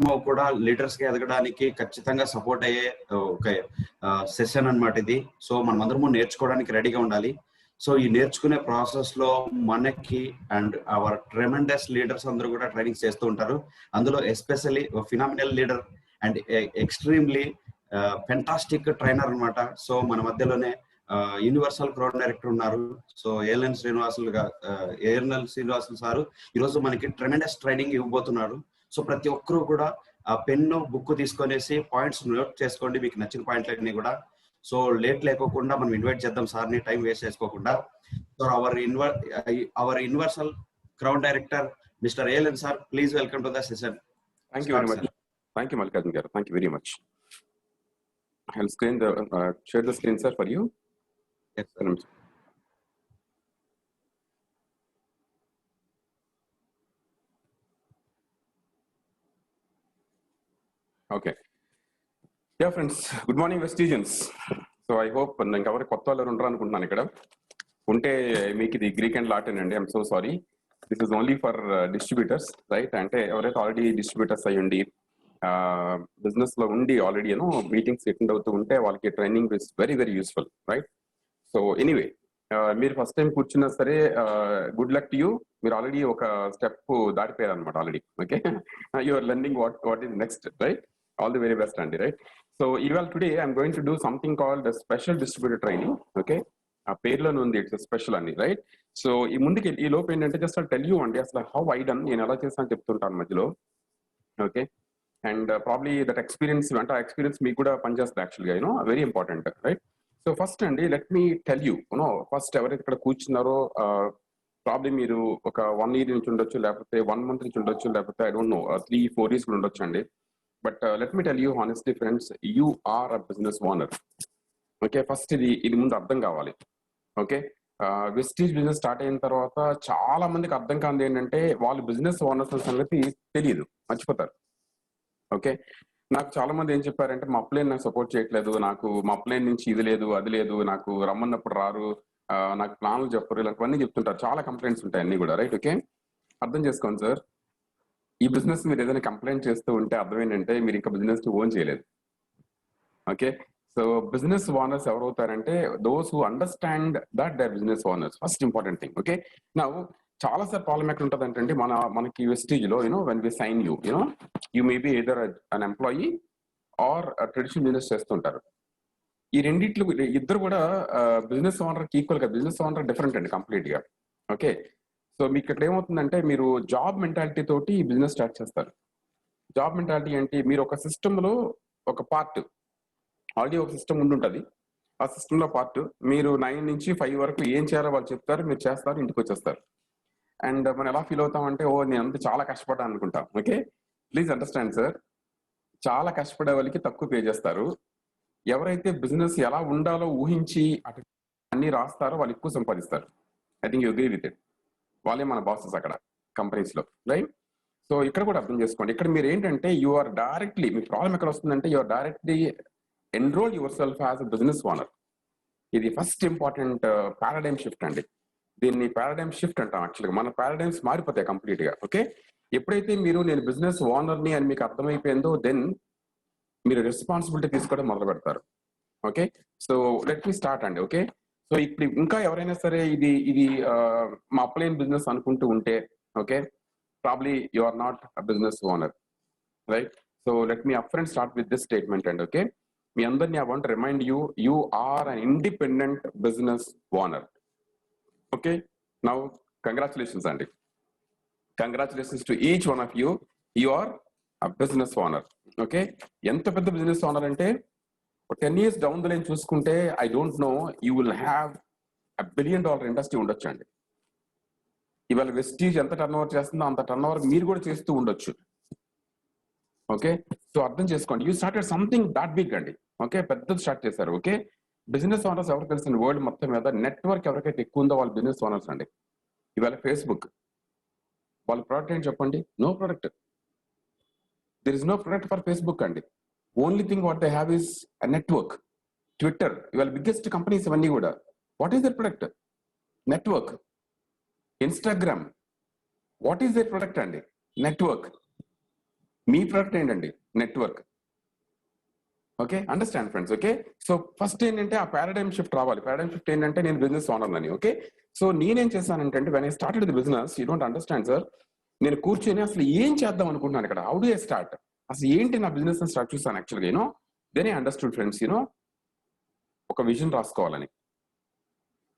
కూడా లీడర్స్ కి ఎదగడానికి ఖచ్చితంగా సపోర్ట్ అయ్యే ఒక సెషన్ అన్నమాట ఇది. సో మనమందరము నేర్చుకోవడానికి రెడీగా ఉండాలి. సో ఈ నేర్చుకునే ప్రాసెస్ లో మనకి అండ్ అవర్ ట్రెమెండస్ లీడర్స్ అందరూ కూడా ట్రైనింగ్ చేస్తూ ఉంటారు. అందులో especially phenomenal leader and extremely fantastic trainer అన్నమాట. సో మన మధ్యలోనే యూనివర్సల్ క్రౌడ్ డైరెక్టర్ ఉన్నారు. సో ఏఎన్ఎల్ శ్రీనివాసులు సారు ఈరోజు మనకి ట్రెమెండస్ ట్రైనింగ్ ఇవ్వబోతున్నారు. సో ప్రతి ఒక్కరూ కూడా ఆ పెన్ను బుక్ తీసుకొనేసి పాయింట్స్ నోట్ చేసుకోండి, మీకు నచ్చిన పాయింట్లన్నీ కూడా. సో లేట్ లేకోకుండా మనం ఇన్వైట్ చేద్దాం సార్ని, టైం వేస్ట్ చేసుకోకుండా. So our universal crowd director mister ALN sir, please welcome to the session. Thank you very much. Thank you, Mallikarjun garu. Thank you very much. I'll share the screen, sir, for you. Yes, sir. Okay. Yeah, friends. Good morning, Vestigians. So I hope ఇంకెవరు కొత్త వాళ్ళు ఉండరు అనుకుంటున్నాను ఇక్కడ. ఉంటే మీకు ఇది Greek and Latin అండి. I'm so sorry. This is only for distributors, right? అంటే ఎవరైతే ఆల్రెడీ డిస్ట్రిబ్యూటర్స్ అయ్యి ఉండి బిజినెస్ లో ఉండి ఆల్రెడీ మీటింగ్స్ అటెండ్ అవుతూ ఉంటే వాళ్ళకి training is very very useful, right? So anyway, మీరు ఫస్ట్ టైం కూర్చున్నా సరే గుడ్ లక్ టు యూ. మీరు ఆల్రెడీ ఒక స్టెప్ దాటిపోయారు అనమాట already. Okay, you're learning what is next, right? All the very best అండి, రైట్? సో ఇవాళ today I'm going to do something called special distributor training. Okay, ఆ పేర్లోనే ఉంది, it's special అండి, రైట్? సో ఈ ముందుకి ఈ లోపు ఏంటంటే జస్ట్ టెల్ యూ అండి అసలు హౌ ఐ డన్, నేను ఎలా చేస్తాను చెప్తుంటాను మధ్యలో. Okay, and probably that experience, అంటే ఆ ఎక్స్పీరియన్స్ మీకు కూడా పనిచేస్తుంది యాక్చువల్గా, very important, right? So first అండి let me tell you first ఎవరైతే ఇక్కడ కూర్చున్నారో ప్రాబ్లీ మీరు ఒక 1 year నుంచి ఉండొచ్చు, లేకపోతే 1 month నుంచి ఉండొచ్చు, లేకపోతే ఐ డోంట్ నో 3-4 years కూడా ఉండొచ్చు అండి. But let me tell you honestly friends, you are a business owner. Okay, first ఇది ముందు అర్థం కావాలి. ఓకే, వెస్టీజ్ బిజినెస్ స్టార్ట్ అయిన తర్వాత చాలా మందికి అర్థం కానిది ఏంటంటే వాళ్ళు బిజినెస్ ఓనర్స్ సంగతి తెలియదు, మర్చిపోతారు. ఓకే, నాకు చాలా మంది ఏం చెప్పారంటే మా అప్లైన్ నాకు సపోర్ట్ చేయట్లేదు, నాకు మా అప్లైన్ నుంచి ఇది లేదు అది లేదు, నాకు రమ్మన్నప్పుడు రారు, నాకు ప్లాన్లు చెప్పరు, ఇలాంటివన్నీ చెప్తుంటారు. చాలా కంప్లైంట్స్ ఉంటాయి అన్ని కూడా, రైట్? ఓకే, అర్థం చేసుకోండి సార్, ఈ బిజినెస్ మీరు ఏదైనా కంప్లైంట్ చేస్తూ ఉంటే అర్థం ఏంటంటే మీరు ఇంకా బిజినెస్ ని ఓన్ చేయలేదు. ఓకే, సో బిజినెస్ ఓనర్స్ ఎవరవుతారంటే those who understand that they business owners, first important thing. Okay, నా చాలా సార్ ప్రాబ్లం ఎక్కడ ఉంటుంది అంటే మనకి వెస్టీజ్ లో when we sign you may be either an employee or traditional business చేస్తుంటారు. ఈ రెండిట్లు ఇద్దరు కూడా బిజినెస్ ఓనర్ కి ఈక్వల్ గా, బిజినెస్ ఓనర్ డిఫరెంట్ అండి కంప్లీట్ గా. ఓకే, సో మీకు ఇక్కడ ఏమవుతుందంటే మీరు జాబ్ మెంటాలిటీ తోటి బిజినెస్ స్టార్ట్ చేస్తారు. జాబ్ మెంటాలిటీ ఏంటి? మీరు ఒక సిస్టమ్ లో ఒక పార్ట్, ఆల్రెడీ ఒక సిస్టమ్ ఉండుంటుంది, ఆ సిస్టమ్ లో పార్ట్ మీరు 9 నుంచి 5 వరకు ఏం చేయాలో వాళ్ళు చెప్తారు, మీరు చేస్తారు, ఇంటికి వచ్చేస్తారు. అండ్ మనం ఎలా ఫీల్ అవుతామంటే నేను అంతా చాలా కష్టపడ్డాను అనుకుంటాం. ఓకే, ప్లీజ్ అండర్స్టాండ్ సార్, చాలా కష్టపడే వాళ్ళకి తక్కువ పే చేస్తారు. ఎవరైతే బిజినెస్ ఎలా ఉండాలో ఊహించి అన్ని రాస్తారో వాళ్ళు ఎక్కువ సంపాదిస్తారు. I think you agree with it. వాళ్ళే మన బాసెస్ అక్కడ కంపెనీస్ లో, రైట్? సో ఇక్కడ కూడా అర్థం చేసుకోండి, ఇక్కడ మీరు ఏంటంటే యు ఆర్ డైరెక్ట్లీ, మీ ప్రాబ్లం ఎక్కడ వస్తుందంటే you are directly enroll yourself as a business owner. ఇది ఫస్ట్ ఇంపార్టెంట్ పారాడైమ్ షిఫ్ట్ అండి. దీన్ని పారాడైమ్ షిఫ్ట్ అంటాం. యాక్చువల్గా మన పారాడైమ్స్ మారిపోతాయి కంప్లీట్ గా. ఓకే, ఎప్పుడైతే నేను బిజినెస్ ఓనర్ని అని మీకు అర్థమైపోయిందో దెన్ మీరు రెస్పాన్సిబిలిటీ తీసుకోవడం మొదలు పెడతారు. ఓకే, సో లెట్ మీ స్టార్ట్ అండి. ఓకే, సో ఇప్పుడు ఇంకా ఎవరైనా సరే ఇది మా అప్లైన్ బిజినెస్ అనుకుంటూ ఉంటే, okay, probably you are not a business owner, right? So let me up front start with this statement అండి. ఓకే, మీ అందరినీ I want remind you are an independent business owner. Okay, now congratulations అండి, congratulations to each one of you, you are a business owner. Okay, ఎంత పెద్ద business owner అంటే 10 years down the line చూసుకుంటే I don't know, you will have $1 billion industry ఉండొచ్చు అండి. ఇవాళ Vestige ఎంత turn over చేస్తుందో అంత టర్న్ ఓవర్ మీరు కూడా చేస్తూ ఉండొచ్చు. ఓకే, సో అర్థం చేసుకోండి, you started something that big అండి. ఓకే, పెద్దది స్టార్ట్ చేశారు. ఓకే, బిజినెస్ ఓనర్స్ ఎవరు తెలిసిన వరల్డ్ మొత్తం మీద నెట్వర్క్ ఎవరికైతే ఎక్కువ ఉందో వాళ్ళు బిజినెస్ ఓనర్స్ అండి. ఇవాళ ఫేస్బుక్, వాళ్ళ ప్రోడక్ట్ ఏంటి చెప్పండి? No product. There is no product for Facebook అండి. Only thing what they have is a network. Twitter, ఇవాళ బిగ్గెస్ట్ కంపెనీస్ ఇవన్నీ కూడా, what is their product? Network. Instagram, what is their product అండి? Network. మీ product ఏంటండి? Network. Okay, understand friends. Okay, so first ఏంటంటే ఆ paradigm shift రావాలి. Paradigm shift ఏంటంటే నేను బిజినెస్ ఓనర్ అని. ఓకే, సో నేనేం చేశానంటే when I started the business, you don't understand sir, నేను కూర్చొని అసలు ఏం చేద్దాం అనుకుంటున్నాను ఇక్కడ, హౌ డు ఐ స్టార్ట్, అసలు ఏంటి నా బిజినెస్ స్టార్ట్ చూస్తాను యాక్చువల్గా. You know then I understood friends, you know ఒక విజన్ రాసుకోవాలని.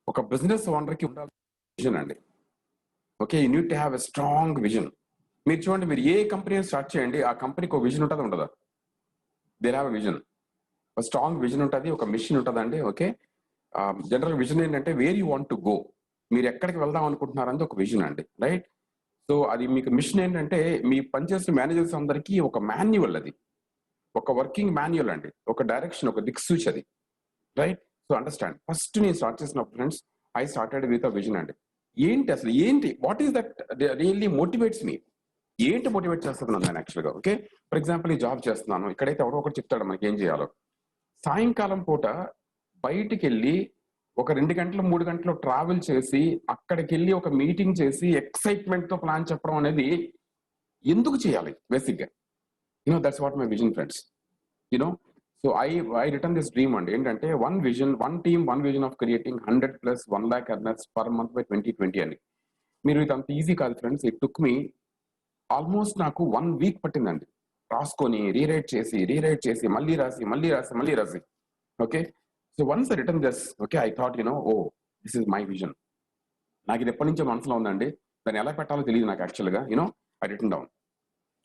ఒక బిజినెస్ ఓనర్కి ఉండాలి విజన్ అండి. Okay, you need to have a strong vision. మీరు చూడండి, మీరు ఏ కంపెనీ స్టార్ట్ చేయండి, ఆ కంపెనీకి ఒక విజన్ ఉంటుందా ఉండదా? There have a vision. ఒక స్ట్రాంగ్ విజన్ ఉంటుంది, ఒక మిషన్ ఉంటుందండి. ఓకే, జనరల్ విజన్ ఏంటంటే where you want to go, మీరు ఎక్కడికి వెళ్దాం అనుకుంటున్నారని ఒక విజన్ అండి, రైట్? సో అది మీకు మిషన్ ఏంటంటే మీ పనిచేసిన మేనేజర్స్ అందరికీ ఒక మాన్యువల్, అది ఒక వర్కింగ్ మాన్యువల్ అండి, ఒక డైరెక్షన్, ఒక దిక్సూచి అది, రైట్? So understand. ఫస్ట్ నేను స్టార్ట్ చేసినప్పుడు friends, I started with a vision అండి. ఏంటి అసలు, ఏంటి, what is that really motivates me, ఏంటి మోటివేట్ చేస్తుంది నన్ను యాక్చువల్గా? ఓకే, ఫర్ ఎగ్జాంపుల్ ఈ జాబ్ చేస్తున్నాను, ఇక్కడైతే ఎవరో ఒకటి చెప్తాడు మనకి ఏం చేయాలో. సాయంకాలం పూట బయటికి వెళ్ళి ఒక 2 గంటలు 3 గంటలు ట్రావెల్ చేసి అక్కడికి వెళ్ళి ఒక మీటింగ్ చేసి ఎక్సైట్మెంట్ తో ప్లాన్ చెప్పడం అనేది ఎందుకు చేయాలి బేసిక్ గా? You know that's what my vision friends. You know so I return this dream అండి. ఏంటంటే one vision, one team, one vision of creating 100+ 1 lakh earners per month by 2020 అని. మీరు ఇది అంత ఈజీ కాదు friends. It took me almost నాకు 1 week పట్టిందండి రాసుకొని, రీరైట్ చేసి మళ్ళీ రాసి. Okay, so once return this, okay, I thought this is my vision. నాకు ఇది ఎప్పటి నుంచో మనసులో ఉందండి, దాన్ని ఎలా పెట్టాలో తెలియదు నాకు యాక్చువల్గా. I return down.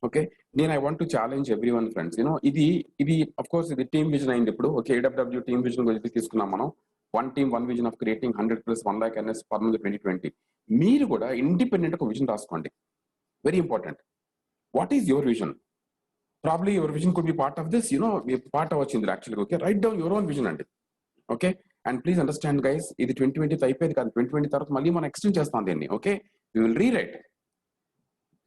ఓకే, నేను I want to challenge every one friends. ఇది అఫ్ కోర్స్ ఇది టీమ్ విజన్ అయింది ఇప్పుడు. ఓకే, ఏడబ్ల్యూ టీమ్ విజన్ గురించి తీసుకున్నాం మనం. One team, one vision of creating 100+ 1 lakh earners per month 2020. మీరు కూడా ఇండిపెండెంట్ ఒక విజన్ రాసుకోండి, very important. What is your vision? Probably your vision could be part of this, part అవ్వచ్చు యాక్చువల్గా. Okay, right down your own vision అండి. Okay, and please understand guys, ఇది 2020 అయిపోయింది కాదు, 2020 తర్వాత మళ్ళీ మనం ఎక్స్టెండ్ చేస్తాం దీన్ని. ఓకే, వి విల్ రీరైట్,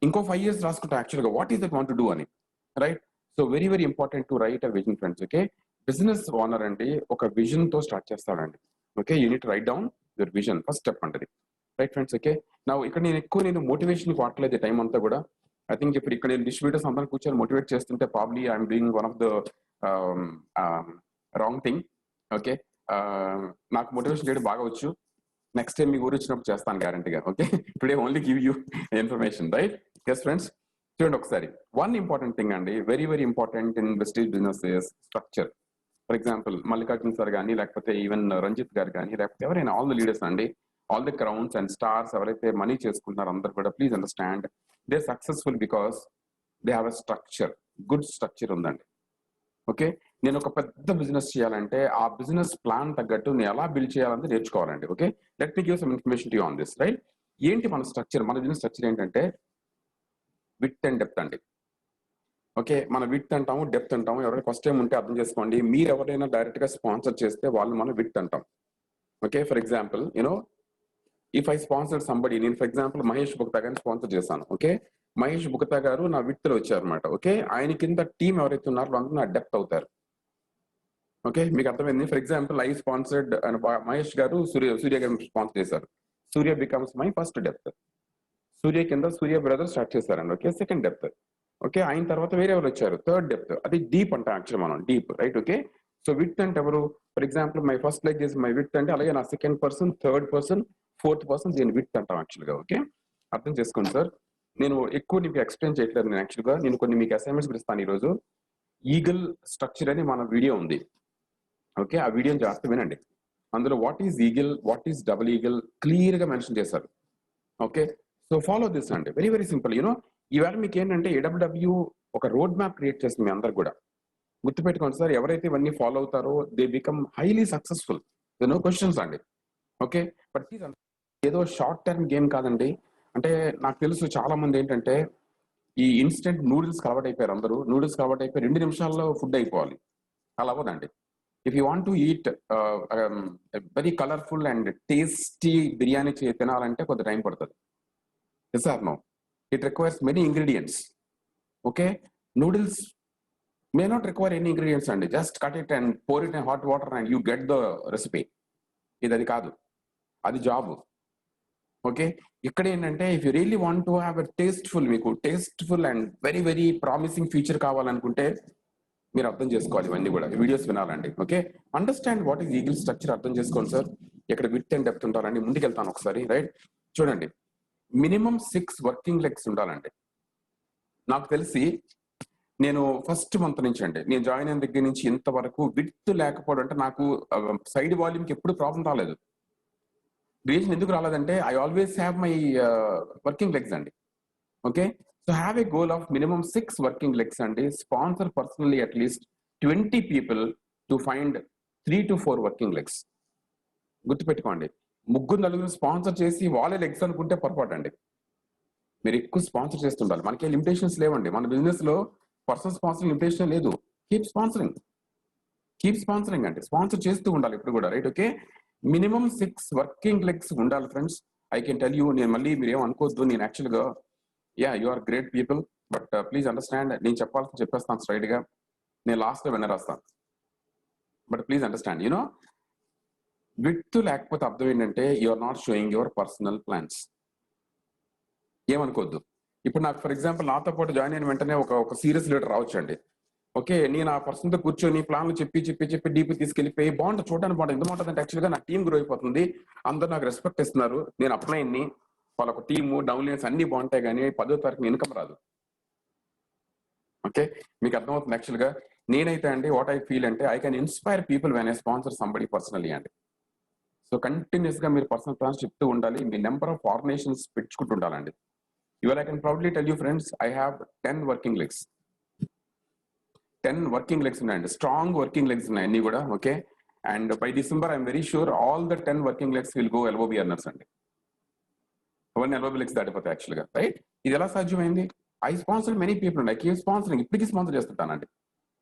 ఇంకో 5 years రాసుకుంటాం యాక్చువల్గా what is that want to do అని, right? So very very important to write a vision friends. Okay, business owner అండి ఒక విజన్ తో స్టార్ట్ చేస్తాడండి. Okay, unit right down your vision, first step అంటది, right friends? Okay, నా ఇక్కడ నేను motivation వాడలేదు టైం అంతా కూడా. ఐ థింక్ ఇప్పుడు ఇక్కడ డిస్ట్రిబ్యూటర్స్ అందరూ కూర్చొని మోటివేట్ చేస్తుంటే probably I'm doing one of the wrong thing. Okay, నాకు మోటివేషన్ చేయడం బాగా వచ్చు, నెక్స్ట్ టైం మీ ఊరు వచ్చినప్పుడు చేస్తాను గ్యారంటీగా. Okay, today only give you information, right? Yes friends, చూడండి ఒకసారి. వన్ ఇంపార్టెంట్ థింగ్ అండి, very very important in Vestige business structure. For example Mallikarjun sir కానీ, లేకపోతే ఈవెన్ రంజిత్ గారు కానీ, లేకపోతే ఎవరైనా ఆల్ ద లీడర్స్ అండి, all the crowns and stars ఎవరైతే మనీ చేసుకుంటున్నారో అందరు కూడా please understand, they successful because they have a structure, good structure ఉందండి. ఓకే, నేను ఒక పెద్ద బిజినెస్ చేయాలంటే ఆ బిజినెస్ ప్లాన్ తగ్గట్టు నేను ఎలా బిల్డ్ చేయాలంటే నేర్చుకోవాలండి. Okay, let me give some information to you on this, right? ఏంటి మన స్ట్రక్చర్? మన బిజినెస్ స్ట్రక్చర్ ఏంటంటే విడ్త్ అండ్ డెప్త్ అండి. ఓకే, మన విడ్త్ అంటాము, డెప్త్ అంటాము. ఎవరైనా ఫస్ట్ టైం ఉంటే అర్థం చేసుకోండి. మీరు ఎవరైనా డైరెక్ట్ గా స్పాన్సర్ చేస్తే వాళ్ళు మనం విడ్త్ అంటాం. Okay, for example if I sponsor somebody, నేను ఫర్ ఎగ్జాంపుల్ మహేష్ గుప్తా గారిని స్పాన్సర్ చేశాను. ఓకే, మహేష్ గుప్తా గారు నా విడ్త్ లో వచ్చారు అనమాట. ఓకే, ఆయన కింద టీం ఎవరైతే ఉన్నారో అందరూ నా డెప్త్ అవుతారు. ఓకే, మీకు అర్థమైంది? For example I sponsored Mahesh గారు సూర్య గారిని స్పాన్సర్ చేశారు. సూర్య బికమ్స్ మై ఫస్ట్ డెప్త్. సూర్య కింద సూర్య బ్రదర్ స్టార్ట్ చేశారండి. Okay, second depth. ఓకే, ఆయన తర్వాత వేరే ఎవరు వచ్చారు, థర్డ్ డెప్త్. అది డీప్ అంటాం యాక్చువల్ మనం, deep, right? Okay, so width అంటే ఎవరు? For example my first like చేసి మై విడ్త్ అంటే, అలాగే నా second person, third person, fourth person, దీని విడ్త్ అంటాం యాక్చువల్గా. ఓకే, అర్థం చేసుకోండి సార్. నేను ఎక్కువ మీకు ఎక్స్ప్లెయిన్ చేయట్లేదు. నేను యాక్చువల్గా కొన్ని మీకు అసైన్మెంట్స్ ఇస్తాను ఈరోజు. ఈగల్ స్ట్రక్చర్ అని మన వీడియో ఉంది. ఓకే, ఆ వీడియోని జాగ్రత్త వినండి. అందులో what is eagle, what is double eagle clear గా మెన్షన్ చేశారు. ఓకే, సో ఫాలో దిస్ అండి, వెరీ వెరీ సింపుల్. ఈవేళ మీకు ఏంటంటే ఏడబ్ల్యూడబ్ల్యూ ఒక రోడ్ మ్యాప్ క్రియేట్ చేస్తుంది మీ అందరికి కూడా. గుర్తుపెట్టుకోండి సార్, ఎవరైతే ఇవన్నీ ఫాలో అవుతారో they become highly successful, no questions అండి. ఓకే, బట్ ఏదో షార్ట్ టర్మ్ గేమ్ కాదండి. అంటే నాకు తెలుసు చాలా మంది ఏంటంటే ఈ ఇన్స్టెంట్ నూడిల్స్ అలవాటు అయిపోయారు. అందరూ నూడిల్స్ అలవాటు అయిపోయి 2 నిమిషాల్లో ఫుడ్ అయిపోవాలి, అలా అవ్వదండి. If you want to eat very colourful and tasty biryani తినాలంటే కొద్ది టైం పడుతుంది. Yes or no? It requires many ingredients. Okay, noodles may not require any ingredients అండి, just cut it and pour it in hot water and you get the recipe. ఇది అది కాదు, అది job. Okay, ఇక్కడ ఏంటంటే if you really want to have మీకు tasteful and very very promising future కావాలనుకుంటే మీరు అర్థం చేసుకోవాలి ఇవన్నీ కూడా, వీడియోస్ వినాలండి. Okay, understand what is eagle structure, అర్థం చేసుకోండి సార్. ఇక్కడ విత్ అండ్ డెప్త్ ఉండాలండి. ముందుకు వెళ్తాను ఒకసారి, రైట్. చూడండి, మినిమం 6 వర్కింగ్ లెగ్స్ ఉండాలండి. నాకు తెలిసి నేను ఫస్ట్ మంత్ నుంచి అండి, నేను జాయిన్ అయిన దగ్గర నుంచి ఇంతవరకు విత్ లేకపోవడం అంటే నాకు సైడ్ వాల్యూమ్కి ఎప్పుడు ప్రాబ్లం రాలేదు. రీజన్ ఎందుకు రాలేదంటే I always have my working legs అండి. Okay, so have a goal of minimum 6 working legs అండి. Sponsor personally at least 20 people to find 3 to 4 working legs. గుర్తుపెట్టుకోండి, 3-4 స్పాన్సర్ చేసి వాళ్ళే లెగ్స్ అనుకుంటే పొరపాటు అండి. మీరు ఎక్కువ స్పాన్సర్ చేస్తుండాలి. మనకి లిమిటేషన్స్ లేవండి మన బిజినెస్ లో. పర్సనల్ స్పాన్సరింగ్ లిమిటేషన్ లేదు. కీప్ స్పాన్సరింగ్ అంటే స్పాన్సర్ చేస్తూ ఉండాలి ఇప్పుడు కూడా, right. Okay, minimum 6 working legs ఉండాలి friends. I can tell you, నేను మళ్ళీ మీరు ఏం అనుకోవద్దు, నేను యాక్చువల్గా you are great people, but please understand, నేను చెప్పాల్సి చెప్పేస్తాను స్ట్రైట్ గా, నేను లాస్ట్ లో వినరాస్తాను. But please understand, you know with లేకపోతే అర్థం ఏంటంటే you are not showing your personal plans. ఏమనుకోవద్దు. ఇప్పుడు నాకు ఫర్ ఎగ్జాంపుల్ నాతో పాటు జాయిన్ అయిన వెంటనే ఒక సీరియస్ లీడర్ రావచ్చండి. ఓకే, నేను ఆ పర్సన్ తో కూర్చొని ప్లాన్లు చెప్పి డీపీ తీసుకెళ్ళిపోయి బాగుంటుంది, చూడడానికి బాగుంటుంది. ఎందుకు బాగుంటుంది అంటే యాక్చువల్గా నా టీం గ్రో అయిపోతుంది, అందరూ నాకు రెస్పెక్ట్ ఇస్తున్నారు, నేను అప్లైన్ని, వాళ్ళొక టీము డౌన్లైన్స్ అన్ని బాగుంటాయి, కానీ 10వ తారీఖున ఇన్కమ్ రాదు. ఓకే, మీకు అర్థమవుతుంది. యాక్చువల్గా నేనైతే అండి వాట్ ఐ ఫీల్ అంటే I can inspire people when I sponsor somebody personally అండి. సో కంటిన్యూస్ గా మీరు పర్సనల్ ప్లాన్స్ చెప్తూ ఉండాలి, మీ నెంబర్ ఆఫ్ ఆర్గనైజేషన్స్ పెంచుకుంటూ ఉండాలండి. ఇవాళ I can proudly tell you friends, I have 10 working legs. 10 working legs ఉన్నాయండి, స్ట్రాంగ్ వర్కింగ్ లెగ్స్ ఉన్నాయి అన్ని కూడా. Okay, and by December I'm very sure all the 10 working legs will go LOB earners అండి. అవన్నీ LOB legs దాటిపోతాయి యాక్చువల్గా, right. ఇది ఎలా సాధ్యమైంది? ఐ స్పాన్సర్ మెనీ పీపుల్ అండి, ఐ కీప్ స్పాన్సరింగ్, ఇప్పటికీ స్పాన్సర్ చేస్తుంటానండి.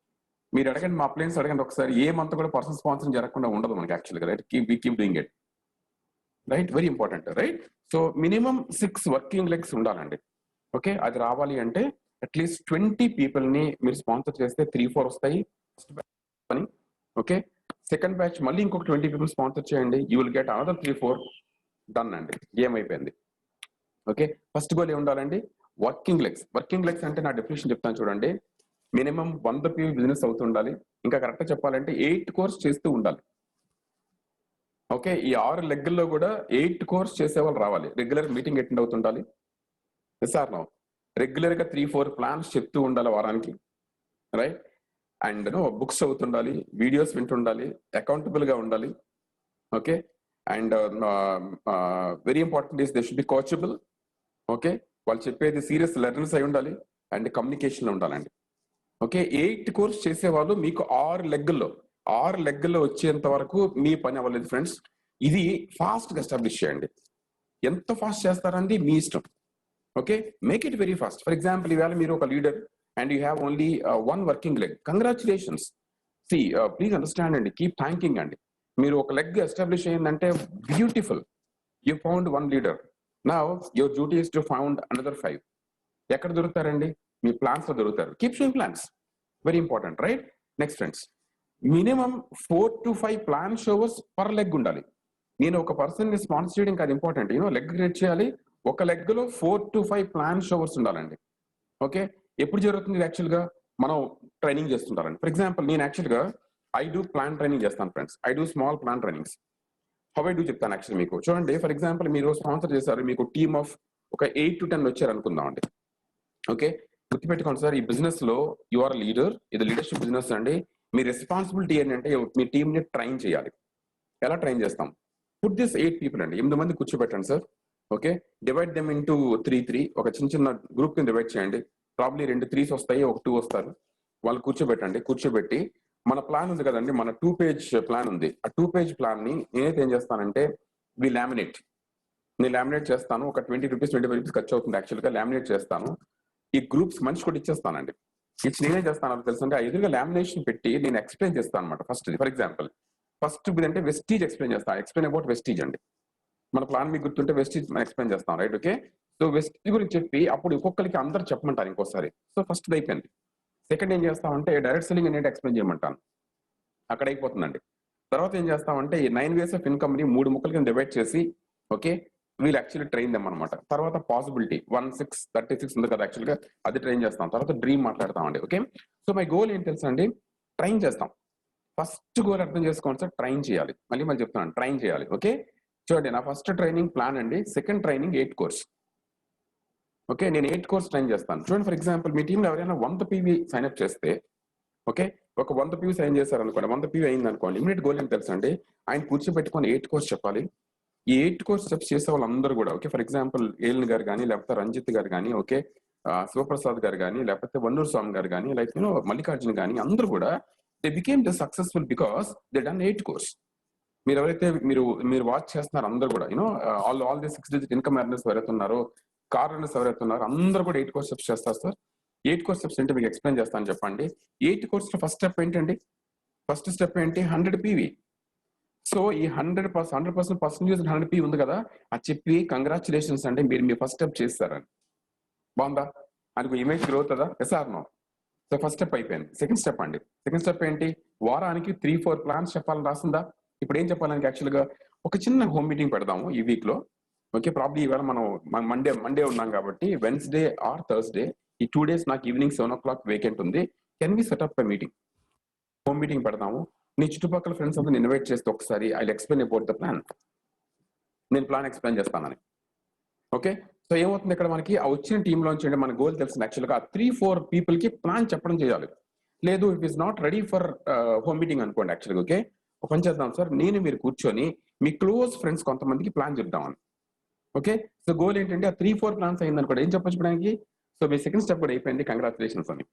మీరు అడగండి, మా అప్లయన్స్ అడగండి ఒకసారి, ఏ మంత్ కూడా పర్సనల్ స్పాన్సరింగ్ జరగకుండా ఉండదు మనకి యాక్చువల్గా, right. Keep doing it, right, very important, right. So minimum 6 working legs ఉండాలండి. ఓకే, అది రావాలి అంటే అట్లీస్ట్ 20 పీపుల్ ని మీరు స్పాన్సర్ చేస్తే 3-4 వస్తాయి అని. ఓకే, సెకండ్ బ్యాచ్ మళ్ళీ ఇంకొక 20 పీపుల్ స్పాన్సర్ చేయండి, you will get another 3-4 done అండి, గేమ్ అయిపోయింది. ఓకే, ఫస్ట్ గోల్ ఏమి ఉండాలండి? వర్కింగ్ లెగ్స్ అంటే నా డెఫినేషన్ చెప్తాను చూడండి. మినిమం 100 పీపుల్ బిజినెస్ అవుతుండాలి, ఇంకా కరెక్ట్ చెప్పాలంటే 8 కోర్స్ చేస్తూ ఉండాలి. ఓకే, ఈ 6 లెగ్గుల్లో కూడా 8 కోర్స్ చేసే వాళ్ళు రావాలి. రెగ్యులర్ మీటింగ్ అటెండ్ అవుతుండాలి సార్, నో రెగ్యులర్ గా 3-4 ప్లాన్స్ చెప్తూ ఉండాలి వారానికి, రైట్. అండ్ బుక్స్ చదువుతుండాలి, వీడియోస్ వింటుండాలి, అకౌంటబుల్ గా ఉండాలి. Okay, and very important is they should be coachable. Okay, వాళ్ళు చెప్పేది సీరియస్ లెర్నర్స్ అయి ఉండాలి, అండ్ కమ్యూనికేషన్ లో ఉండాలండి. ఓకే, 8 కోర్స్ చేసేవాళ్ళు మీకు 6 లెగ్గుల్లో వచ్చేంత వరకు మీ పని అవ్వలేదు ఫ్రెండ్స్. ఇది ఫాస్ట్ గా ఎస్టాబ్లిష్ చేయండి. ఎంత ఫాస్ట్ చేస్తారండి మీ ఇష్టం. Okay, make it very fast. For example, ఈవేళ మీరు ఒక leader and you have only 1 working leg, congratulations. Please understand అండి, కీప్ థ్యాంకింగ్ అండి. మీరు ఒక లెగ్ ఎస్టాబ్లిష్ అయ్యిందంటే beautiful, you found 1 leader. Now your duty is to found another 5. ఎక్కడ దొరుకుతారండి? మీ ప్లాన్స్ లో దొరుకుతారు. Keep showing plans, very important, right. Next friends, minimum 4 to 5 plan showers per leg ఉండాలి. నేను ఒక పర్సన్ ని స్పాన్సర్ చేయడం కాదు ఇంపార్టెంట్, లెగ్ క్రియేట్ చేయాలి. ఒక లెగ్ లో 4 to 5 ప్లాన్ షోవర్స్ ఉండాలండి. ఓకే, ఎప్పుడు జరుగుతుంది? యాక్చువల్ గా మనం ట్రైనింగ్ చేస్తుంటారండి. ఫర్ ఎగ్జాంపుల్, నేను యాక్చువల్ గా ఐ డూ ప్లాన్ ట్రైనింగ్ చేస్తాను friends. I do small plan trainings. How I do చెప్తాను యాక్చువల్ మీకు. చూడండి, ఫర్ ఎగ్జాంపుల్ మీరు స్పాన్సర్ చేశారు, మీకు టీమ్ ఆఫ్ ఒక 8 to 10 వచ్చారు అనుకుందాం అండి. ఓకే, గుర్తుపెట్టుకోండి సార్, ఈ బిజినెస్ లో యు ఆర్ లీడర్, ఇది లీడర్షిప్ బిజినెస్ అండి. మీ రెస్పాన్సిబిలిటీ ఏంటంటే మీ టీమ్ ని ట్రైన్ చేయాలి. ఎలా ట్రైన్ చేస్తాం? పుట్ దిస్ 8 పీపుల్ అండి, 8 మంది కూర్చోబెట్టండి sir. Okay, divide them into 3 ఒక చిన్న గ్రూప్ కింద డివైడ్ చేయండి. ప్రాబ్లీ 2 3s వస్తాయి, ఒక 2 వస్తారు. వాళ్ళు కూర్చోబెట్టి మన ప్లాన్ ఉంది కదండి, మన 2-page ప్లాన్ ఉంది. ఆ 2-page ప్లాన్ ని నేనైతే ఏం చేస్తానంటే నేను లామినేట్ చేస్తాను. ఒక 20 రూపీస్ 25 రూపీస్ ఖర్చు అవుతుంది యాక్చువల్గా. లామినేట్ చేస్తాను, ఈ గ్రూప్స్ మనిషి కూడా ఇచ్చేస్తానండి. ఇచ్చి నేనేం చేస్తాను తెలుసంటే, ఆ ఎదురుగా లామినేషన్ పెట్టి నేను ఎక్స్ప్లెయిన్ చేస్తాను అనమాట. ఫర్ ఎగ్జాంపుల్, ఫస్ట్ అంటే వెస్టీజ్ ఎక్స్ప్లెయిన్ చేస్తాను. ఎక్స్ప్లెయిన్ అబౌట్ వెస్టీజ్ అండి. మన ప్లాన్ మీకు గుర్తుంటే వెస్టీజ్ మనం ఎక్స్ప్లెయిన్ చేస్తాం, రైట్. ఓకే, సో వెస్టీజ్ గురించి చెప్పి అప్పుడు ఒక్కొక్కరికి అందరు చెప్పమంటారు ఇంకోసారి. సో ఫస్ట్ అయిపోయింది. సెకండ్ ఏం చేస్తామంటే డైరెక్ట్ సెల్లింగ్ అనేది ఎక్స్ప్లెయిన్ చేయమంటాను, అక్కడ అయిపోతుందండి. తర్వాత ఏం చేస్తామంటే ఈ 9 ways of income ని 3 ముక్కల కింద డివైడ్ చేసి, okay, we'll actually train them అనమాట. తర్వాత పాసిబిలిటీ 1636 ఉంది కదా యాక్చువల్గా, అది ట్రైన్ చేస్తాం. తర్వాత డ్రీమ్ మాట్లాడతామండి. ఓకే, సో మై గోల్ ఏంటి తెలుసా అండి, ట్రైన్ చేస్తాం. ఫస్ట్ గోల్ అర్థం చేసుకోండి సార్, ట్రైన్ చేయాలి. మళ్ళీ చెప్తున్నాను, ట్రైన్ చేయాలి. ఓకే, చూడండి నా ఫస్ట్ ట్రైనింగ్ ప్లాన్ అండి, సెకండ్ ట్రైనింగ్ 8 కోర్స్. ఓకే, నేను 8 కోర్స్ ట్రైన్ చేస్తాను. చూడండి, ఫర్ ఎగ్జాంపుల్ మీ టీంలో ఎవరైనా 100 PV సైన్అప్ చేస్తే, ఓకే, ఒక 100 PV సైన్ చేశారు అనుకోండి, 100 PV అయింది అనుకోండి, ఇమీడియట్ గోల్ ఏంటి తెలుసా అండి, ఆయన కూర్చోబెట్టుకొని 8 కోర్స్ చెప్పాలి. ఈ 8 కోర్స్ స్టెప్స్ చేసే వాళ్ళందరూ కూడా, ఓకే, ఫర్ ఎగ్జాంపుల్ ఏలిన్ గారు కానీ, లేకపోతే రంజిత్ గారు కానీ, ఓకే, శివప్రసాద్ గారు కానీ, లేకపోతే వన్నూరు స్వామి గారు కానీ, లైక్ మల్లికార్జున్ కానీ, అందరూ కూడా they became the successful because they done 8 course. మీరు ఎవరైతే మీరు వాచ్ చేస్తున్నారు అందరూ కూడా all the 6 digit income earners ఎవరైతే ఉన్నారో, కార్ ఎర్నర్స్ ఎవరైతే ఉన్నారో, అందరూ కూడా 8 కోర్స్ స్టెప్స్ చేస్తారు సార్. 8 కోర్స్ స్టెప్స్ ఏంటి మీకు ఎక్స్ప్లెయిన్ చేస్తాను చెప్పండి. 8 కోర్స్ లో ఫస్ట్ స్టెప్ ఏంటండి, ఫస్ట్ స్టెప్ ఏంటి, 100 PV. సో ఈ 100% పర్సెంటేజ్ 100 PV ఉంది కదా, అది చెప్పి కంగ్రాచులేషన్స్ అంటే మీరు మీ ఫస్ట్ స్టెప్ చేస్తారని. బాగుందా, అది ఇమేజ్ గ్రో అవుతుందా? Yes or no? So first step అయిపోయింది. సెకండ్ స్టెప్ అండి, సెకండ్ స్టెప్ ఏంటి, వారానికి 3-4 ప్లాన్స్ చెప్పాలని రాసిందా? ఇప్పుడు ఏం చెప్పాలని యాక్చువల్గా ఒక చిన్న హోమ్ మీటింగ్ పెడదాము ఈ వీక్ లో. ఓకే, ప్రాబ్లీ ఇవాళ మనం మండే ఉన్నాం కాబట్టి వెన్స్డే ఆర్ థర్స్డే ఈ 2 days నాకు ఈవినింగ్ 7 o'clock వేకెంట్ ఉంది. Can we set up a meeting, home meeting పెడదాము. నీ చుట్టుపక్కల ఫ్రెండ్స్ అందరూ ఇన్వైట్ చేస్తే ఒకసారి I explain about the plan, నేను ప్లాన్ ఎక్స్ప్లెయిన్ చేస్తానని. ఓకే, సో ఏమవుతుంది ఇక్కడ మనకి ఆ వచ్చిన టీంలోంచి మన గోల్ తెలిసింది యాక్చువల్గా 3-4 people కి ప్లాన్ చెప్పడం చేయాలి. లేదు it is not ready for home meeting అనుకోండి యాక్చువల్గా, ఓకే, ఒక పని చేద్దాం సార్, నేను మీరు కూర్చొని మీ క్లోజ్ ఫ్రెండ్స్ కొంతమందికి ప్లాన్ చెప్దామని. ఓకే, సో గోల్ ఏంటంటే ఆ 3-4 ప్లాన్స్ అయింది అనుకోండి, ఏం చెప్పడానికి, సో మీ సెకండ్ స్టెప్ కూడా అయిపోయింది, కంగ్రాచులేషన్స్ అని.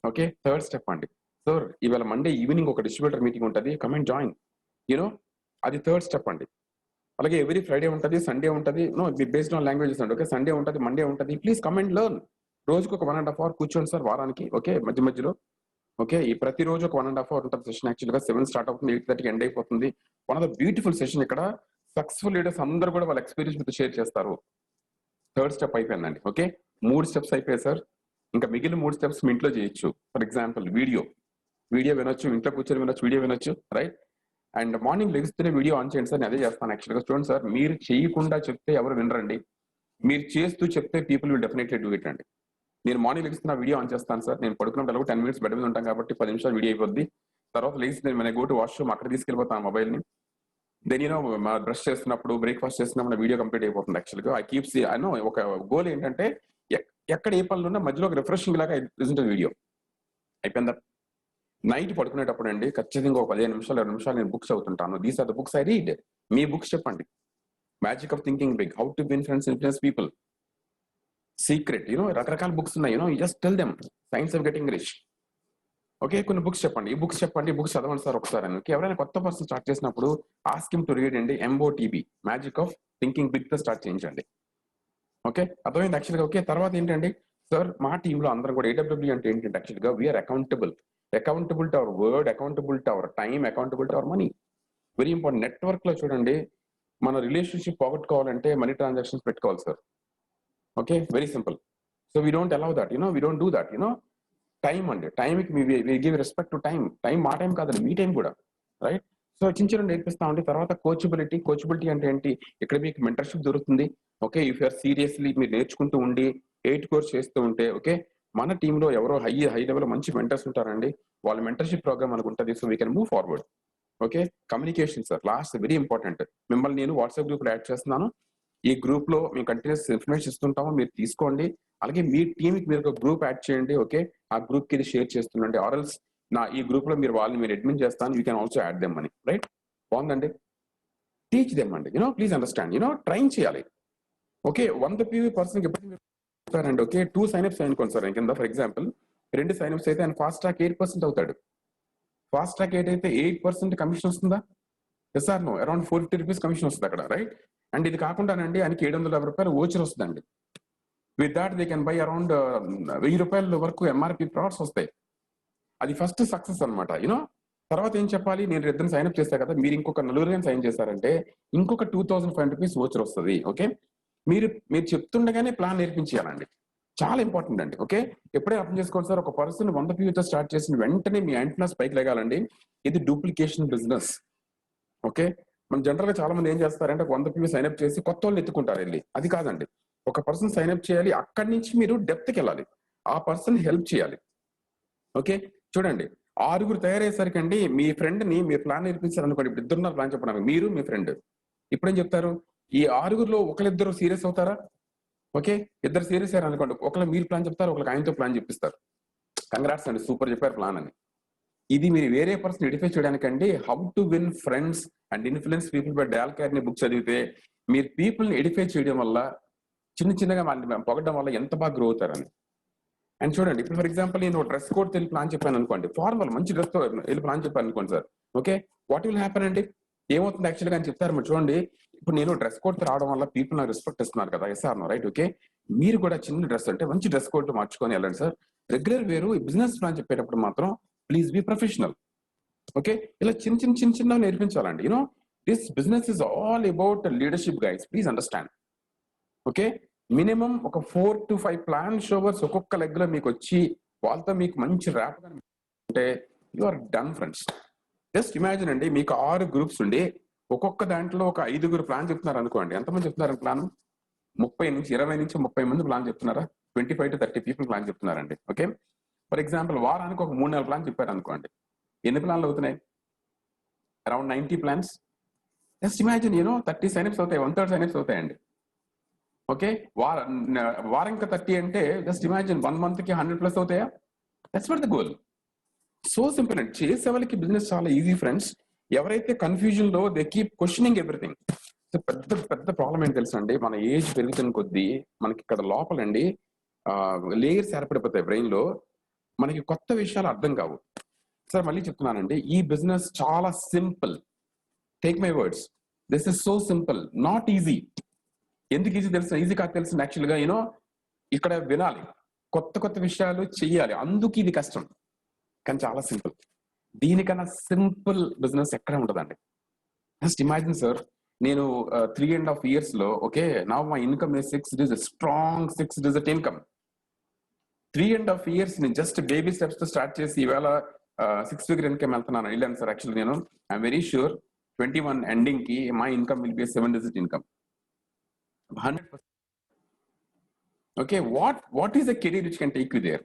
ఓకే, థర్డ్ స్టెప్ అండి, సార్ ఇవాళ మండే ఈవినింగ్ ఒక డిస్ట్రిబ్యూటర్ మీటింగ్ ఉంటుంది, కమ్ అండ్ జాయిన్, అది థర్డ్ స్టెప్ అండి. అలాగే ఎవ్రీ ఫ్రైడే ఉంటుంది, సండే ఉంటుంది, బేస్డ్ ఆన్ లాంగ్వేజెస్ అండి. ఓకే, సండే ఉంటుంది, మండే ఉంటుంది, ప్లీజ్ కమ్ అండ్ లెర్న్. రోజుకు ఒక 1.5 hour కూర్చోండి సార్ వారానికి. ఓకే, మధ్యలో ఓకే, ఈ ప్రతిరోజు ఒక 1.5 hour ఉంటుంది సెషన్. యాక్చువల్గా 7 స్టార్ట్ అవుతుంది, 8:30 ఎండ్ అయిపోతుంది. One of the beautiful session. ఇక్కడ సక్సెస్ఫుల్ లీడర్స్ అందరూ కూడా వాళ్ళ ఎక్స్పీరియన్స్ మీతో షేర్ చేస్తారు. థర్డ్ స్టెప్ అయిపోయిందండి. ఓకే, 3 steps అయిపోయాయి సార్. ఇంకా మిగిలిన 3 steps మీ ఇంట్లో చేయొచ్చు. ఫర్ ఎగ్జాంపుల్ వీడియో వినొచ్చు, ఇంట్లో కూర్చొని వినొచ్చు, వీడియో వినొచ్చు, రైట్. అండ్ మార్నింగ్ లెగిస్తేనే వీడియో ఆన్ చేయండి సార్, నేను అదే చేస్తాను యాక్చువల్గా. చూడండి సార్, మీరు చేయకుండా చెప్తే ఎవరు వినరండి, మీరు చేస్తూ చెప్తే people will definitely do it అండి. నేను మార్నింగ్ లెగిస్తున్న వీడియో ఆన్ చేస్తాను సార్, నేను పడుకున్నప్పుడు 10 minutes బెడ్ మీద ఉంటాం కాబట్టి 10 నిమిషాలు వీడియో అయిపోద్ది. తర్వాత లెగిసి నేను గో టు వాష్రూమ్, అక్కడ తీసుకెళ్ళిపోతాను మొబైల్ని. దెన్ మా బ్రష్ చేస్తున్నప్పుడు, బ్రేక్ఫాస్ట్ చేస్తున్నప్పుడు వీడియో కంప్లీట్ అయిపోతుంది యాక్చువల్గా. ఐ కీప్స్ ఒక గోల్ ఏంటంటే ఎక్కడ ఏ పనులు ఉన్నా మధ్యలో ఒక రిఫ్రెషింగ్ లాగా వీడియో అయిపోయిందా. నైట్ పడుకునేటప్పుడు అండి ఖచ్చితంగా ఒక 15 నిమిషాలు 20 నిమిషాలు నేను బుక్స్ చదువుతుంటాను. These are the books I read. మీ బుక్స్ చెప్పండి. Magic of thinking big, how to win friends, influence people, secret, రకరకాల బుక్స్ ఉన్నాయి. Just tell them, science of getting rich. Okay, కొన్ని బుక్స్ చెప్పండి, ఈ బుక్స్ చెప్పండి, బుక్స్ చదవండి సార్ ఒకసారి అని. ఎవరైనా కొత్త పర్సన్ స్టార్ట్ చేసినప్పుడు ఆస్క్ హిమ్ టు రీడ్ అండి, MOTB, magic of thinking big తో స్టార్ట్ చేయించండి. ఓకే, అర్థమైంది యాక్చువల్గా. ఓకే, తర్వాత ఏంటండి సార్, మా టీంలో అందరం కూడా AWW అంటే ఏంటంటే యాక్చువల్గా we're accountable to our word, accountable to our time, accountable to our money. Very important. Network లో చూడండి, మన రిలేషన్షిప్ పోగొట్టుకోవాలంటే మనీ ట్రాన్సాక్షన్స్ పెట్టుకోవాలి sir. Okay, very simple. So we don't allow that, we don't do that. Time అండి, టైంకి we give respect to time. Time మా time కాదండి, మీ టైం కూడా, రైట్. సో చిన్న నేర్పిస్తామండి. తర్వాత కోచబిలిటీ అంటే ఏంటి, ఇక్కడ మీకు మెంటర్షిప్ దొరుకుతుంది. ఓకే, ఇఫ్ యూఆర్ సీరియస్లీ మీరు నేర్చుకుంటూ ఉండి 8 కోర్స్ చేస్తూ ఉంటే, ఓకే, మన టీంలో ఎవరో హై లెవెల్ మంచి మెంటర్స్ ఉంటారండి, వాళ్ళ మెంటర్షిప్ ప్రోగ్రామ్ మనకు ఉంటుంది. So we can move forward. Okay, communication sir last very important. మిమ్మల్ని నేను వాట్సాప్ గ్రూప్ లో యాడ్ చేస్తున్నాను. ఈ గ్రూప్ లో మేము కంటిన్యూస్ ఇన్ఫర్మేషన్ ఇస్తుంటాము, మీరు తీసుకోండి. అలాగే మీ టీంకి మీరు ఒక గ్రూప్ యాడ్ చేయండి. ఓకే, ఆ గ్రూప్ కి ఇది షేర్ చేస్తుండండి. ఆర్ఎల్స్ ఈ గ్రూప్ లో వాళ్ళని మీరు అడ్మిన్ చేస్తాను, you can also add them అని, రైట్. బాగుందండి. టీచ్ దెమ్ అండి, ప్లీజ్ అండర్స్టాండ్, ట్రైన్ చేయాలి. ఓకే, 100 PV పర్సన్ చెప్పారండి. ఓకే, 2 signups అనుకోండి సార్ కింద. ఫర్ ఎగ్జాంపుల్ 2 signups అయితే ఆయన ఫాస్ట్ ట్రాక్ 8% అవుతాడు. ఫాస్ట్ ట్రాక్ 8 అయితే 8% కమిషన్ వస్తుందా? Yes or no? Around 450 rupees commission వస్తుంది అక్కడ, రైట్. అండ్ ఇది కాకుండానండి ఆయనకి 750 రూపాయలు ఓచర్ వస్తుందండి. With that they can buy around 1000 రూపాయల వరకు MRP ప్రోడక్ట్స్ వస్తాయి. అది ఫస్ట్ సక్సెస్ అనమాట. తర్వాత ఏం చెప్పాలి, నేను 2 సైన్అప్ చేస్తా కదా, మీరు ఇంకొక 4 సైన్ చేశారంటే ఇంకొక 2500 rupees ఓచర్ వస్తుంది. ఓకే, మీరు చెప్తుండగానే ప్లాన్ నేర్పించాలండి, చాలా ఇంపార్టెంట్ అండి. ఓకే, ఎప్పుడే అర్థం చేసుకోండి సార్, ఒక పర్సన్ 100 PVతో స్టార్ట్ చేసిన వెంటనే మీ యాంటెనాస్ పైకి లేగాలండి. ఇది డూప్లికేషన్ బిజినెస్. ఓకే, మనం జనరల్ గా చాలా మంది ఏం చేస్తారంటే 100 పీవీ సైన్ అప్ చేసి కొత్త వాళ్ళని ఎత్తుకుంటారు వెళ్ళి. అది కాదండి. ఒక పర్సన్ సైన్ అప్ చేయాలి, అక్కడి నుంచి మీరు డెప్త్ కి వెళ్ళాలి, ఆ పర్సన్ హెల్ప్ చేయాలి. ఓకే, చూడండి 6 తయారయ్యేసరికి అండి మీ ఫ్రెండ్ ని మీరు ప్లాన్ నేర్పించారు అనుకోండి. ఇప్పుడు 2 ప్లాన్ చెప్పడానికి, మీరు మీ ఫ్రెండ్ ఇప్పుడేం చెప్తారు? ఈ 6లో ఒకరిద్దరు సీరియస్ అవుతారా? ఓకే, 2 సీరియస్ అయ్యారు అనుకోండి, ఒకళ్ళు మీరు ప్లాన్ చెప్తారు, ఒకరికి ఆయనతో ప్లాన్ చెప్పిస్తారు. కంగ్రాట్స్ అండి, సూపర్ చెప్పారు ప్లాన్ అని. ఇది మీరు వేరే పర్సన్ ఎడిఫై చేయడానికండి. How to win friends and influence people by Dale Carnegie book చదివితే మీరు పీపుల్ ని ఎడిఫై చేయడం వల్ల, చిన్నగా వాళ్ళని పొగడం వల్ల ఎంత బాగా గ్రో అవుతారని. అండ్ చూడండి, ఇప్పుడు ఫర్ ఎగ్జాంపుల్ నేను డ్రెస్ కోడ్ తెలిసి ప్లాన్ చెప్పాను అనుకోండి, ఫార్మల్ మంచి డ్రెస్ తో వెళ్ళి ప్లాన్ చెప్పాను అనుకోండి sir. Okay, what will happen అండి? ఏమవుతుంది యాక్చువల్గా అని చెప్తారు మీరు. చూడండి, ఇప్పుడు నేను డ్రెస్ కోడ్ రావడం వల్ల పీపుల్ నాకు రెస్పెక్ట్ ఇస్తున్నారు కదా, yes or no, right? Okay, మీరు కూడా చిన్న డ్రెస్ అంటే మంచి డ్రెస్ కోడ్ మార్చుకొని వెళ్ళండి సార్. రెగ్యులర్ వేరు బిజినెస్ ప్లాన్ చెప్పేటప్పుడు మాత్రం ప్లీజ్ బీ ప్రొఫెషనల్. ఓకే, ఇలా చిన్న నేర్పించాలండి. You know, this business is all about leadership guys, please understand. Okay, minimum ఒక 4 to 5 ప్లాన్ షోవర్స్ ఒక్కొక్క లెగ్ లో మీకు వచ్చి వాళ్ళతో మీకు మంచి ర్యాప్ అంటే you are done friends. Just imagine అండి, మీకు 6 గ్రూప్స్ ఉండి ఒక్కొక్క దాంట్లో ఒక 5 ప్లాన్ చెప్తున్నారు అనుకోండి. ఎంతమంది చెప్తున్నారు ప్లాన్? 20 నుంచి 30 మంది ప్లాన్ చెప్తున్నారా? 25 to 30 పీపుల్ ప్లాన్ చెప్తున్నారండి. ఓకే, ఫర్ ఎగ్జాంపుల్ వారానికి ఒక 3-4 ప్లాన్ చెప్పారు అనుకోండి. ఎన్ని ప్లాన్లు అవుతున్నాయి? Around 90 plans. Just imagine, you know 30 సైన్అప్స్ అవుతాయి, 1/3 సైన్అప్స్ అవుతాయండి. ఓకే, వారం ఇంకా 30 అంటే జస్ట్ ఇమాజిన్ 1 మంత్ కి 100+ అవుతాయా? That's what the goal. So simple అండి. చేసే వాళ్ళకి బిజినెస్ చాలా ఈజీ ఫ్రెండ్స్. ఎవరైతే కన్ఫ్యూజన్ లో దే కీప్ క్వశ్చనింగ్ ఎవ్రీథింగ్. పెద్ద ప్రాబ్లం ఏంటి తెలుసా అండి? మన ఏజ్ పెరుగుతున్న కొద్దీ మనకి ఇక్కడ లోపలండి లేయర్స్ ఏర్పడిపోతాయి బ్రెయిన్ లో, మనకి కొత్త విషయాలు అర్థం కావు. సార్ మళ్ళీ చెప్తున్నానండి, ఈ బిజినెస్ చాలా simple. Take my words, this is so simple, not easy. ఎందుకు ఈజీ తెలుసు? ఈజీ కాదు తెలుసు యాక్చువల్గా. యూనో, ఇక్కడ వినాలి, కొత్త విషయాలు చెయ్యాలి, అందుకు ఇది కష్టం. కానీ చాలా సింపుల్. దీనికన్నా సింపుల్ బిజినెస్ ఎక్కడ ఉండదండి. జస్ట్ ఇమాజిన్ సార్, నేను 3.5 years లో, okay, now my income is 6 digit strong 6 digit income. 3.5 years నేను జస్ట్ బేబీ స్టెప్స్ తో స్టార్ట్ చేసి ఈవేళ 6 figure ఇన్కమ్ వెళ్ళాను సార్. యాక్చువల్లీ నేను ఐఎమ్ వెరీ షూర్ 21 ఎండింగ్ కి my income will be 7 digit income 100%. Okay, what is a career which can take you there?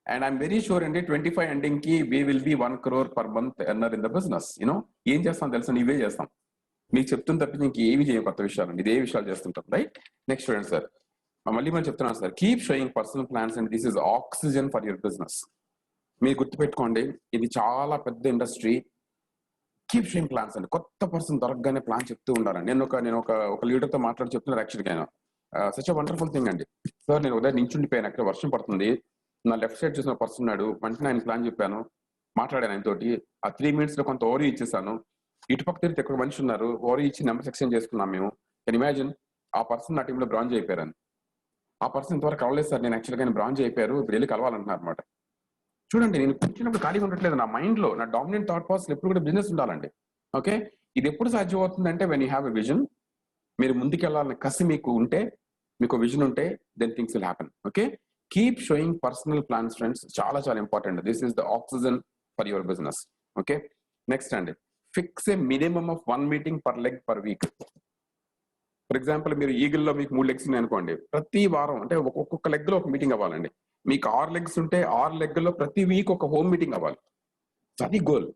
And I'm very sure in 25 ending ki we will be 1 crore per month earner in the business. You know, ఏం చేస్తాం తెలుసా? ఇవే చేస్తాం. మీకు చెప్తున్న తప్ప ఇంక ఏమి చేయం కొత్త విషయాలు, ఇదే విషయాలు చేస్తుంటాం, రైట్? నెక్స్ట్ చూడండి సార్, మళ్ళీ చెప్తున్నాను sir, keep showing personal plans and this is oxygen for your business. మీరు గుర్తుపెట్టుకోండి, ఇది చాలా పెద్ద ఇండస్ట్రీ. కీప్ షోయింగ్ ప్లాన్స్ అండి. కొత్త పర్సన్ దొరకగానే ప్లాన్ చెప్తూ ఉండాలండి. నేను ఒక లీడర్ తో మాట్లాడి చెప్తున్నారు యాక్చువల్గా. ఆయన సచ్ అ వండర్ఫుల్ థింగ్ అండి. సార్ నేను ఉదయం నించుండిపోయాను, అక్కడ వర్షం పడుతుంది, నా లెఫ్ట్ సైడ్ చూసిన పర్సన్ ఉన్నాడు, వెంటనే ఆయన ప్లాన్ చెప్పాను, మాట్లాడాను ఆయనతోటి. ఆ 3 minutes లో కొంత ఓవరీ ఇచ్చేసాను. ఇటుపక్క తిరిగితే ఎక్కడ మనిషి ఉన్నారు, ఓవరీ ఇచ్చి నెంబర్ ఎక్స్చేంజ్ చేసుకున్నాం మేము. కెన్ ఇమాజిన్, ఆ పర్సన్ నా టీంలో బ్రాంజ్ అయిపోయారని. ఆ పర్సన్ ఇంతవరకు కలవలేదు సార్, నేను యాక్చువల్గా ఆయన బ్రాంజ్ అయిపోయారు, ఇప్పుడు వెళ్ళి కలవాలంటున్నారు అనమాట. చూడండి, నేను కూర్చున్నప్పుడు ఖాళీగా ఉండట్లేదు. నా మైండ్ లో నా డామినెంట్ థాట్ ప్రాసెస్ ఎప్పుడు కూడా బిజినెస్ ఉండాలండి. ఓకే, ఇది ఎప్పుడు సాధ్యం అవుతుందంటే when you have a vision. మీరు ముందుకెళ్లాలని కసి మీకు ఉంటే, మీకు విజన్ ఉంటే, then things will happen. Okay, keep showing personal plans friends, చాలా important. This is the oxygen for your business. Okay, next అండి, fix a minimum of 1 meeting per leg per week. For example, మీరు ఈగిల్లో మీకు 3 legs ఉన్నాయి అనుకోండి, ప్రతి వారం అంటే ఒక్కొక్క లెగ్ లో ఒక మీటింగ్ అవ్వాలండి. మీకు 6 legs ఉంటే 6 leg లో ప్రతి వీక్ ఒక హోమ్ మీటింగ్ అవ్వాలి. అది గోల్.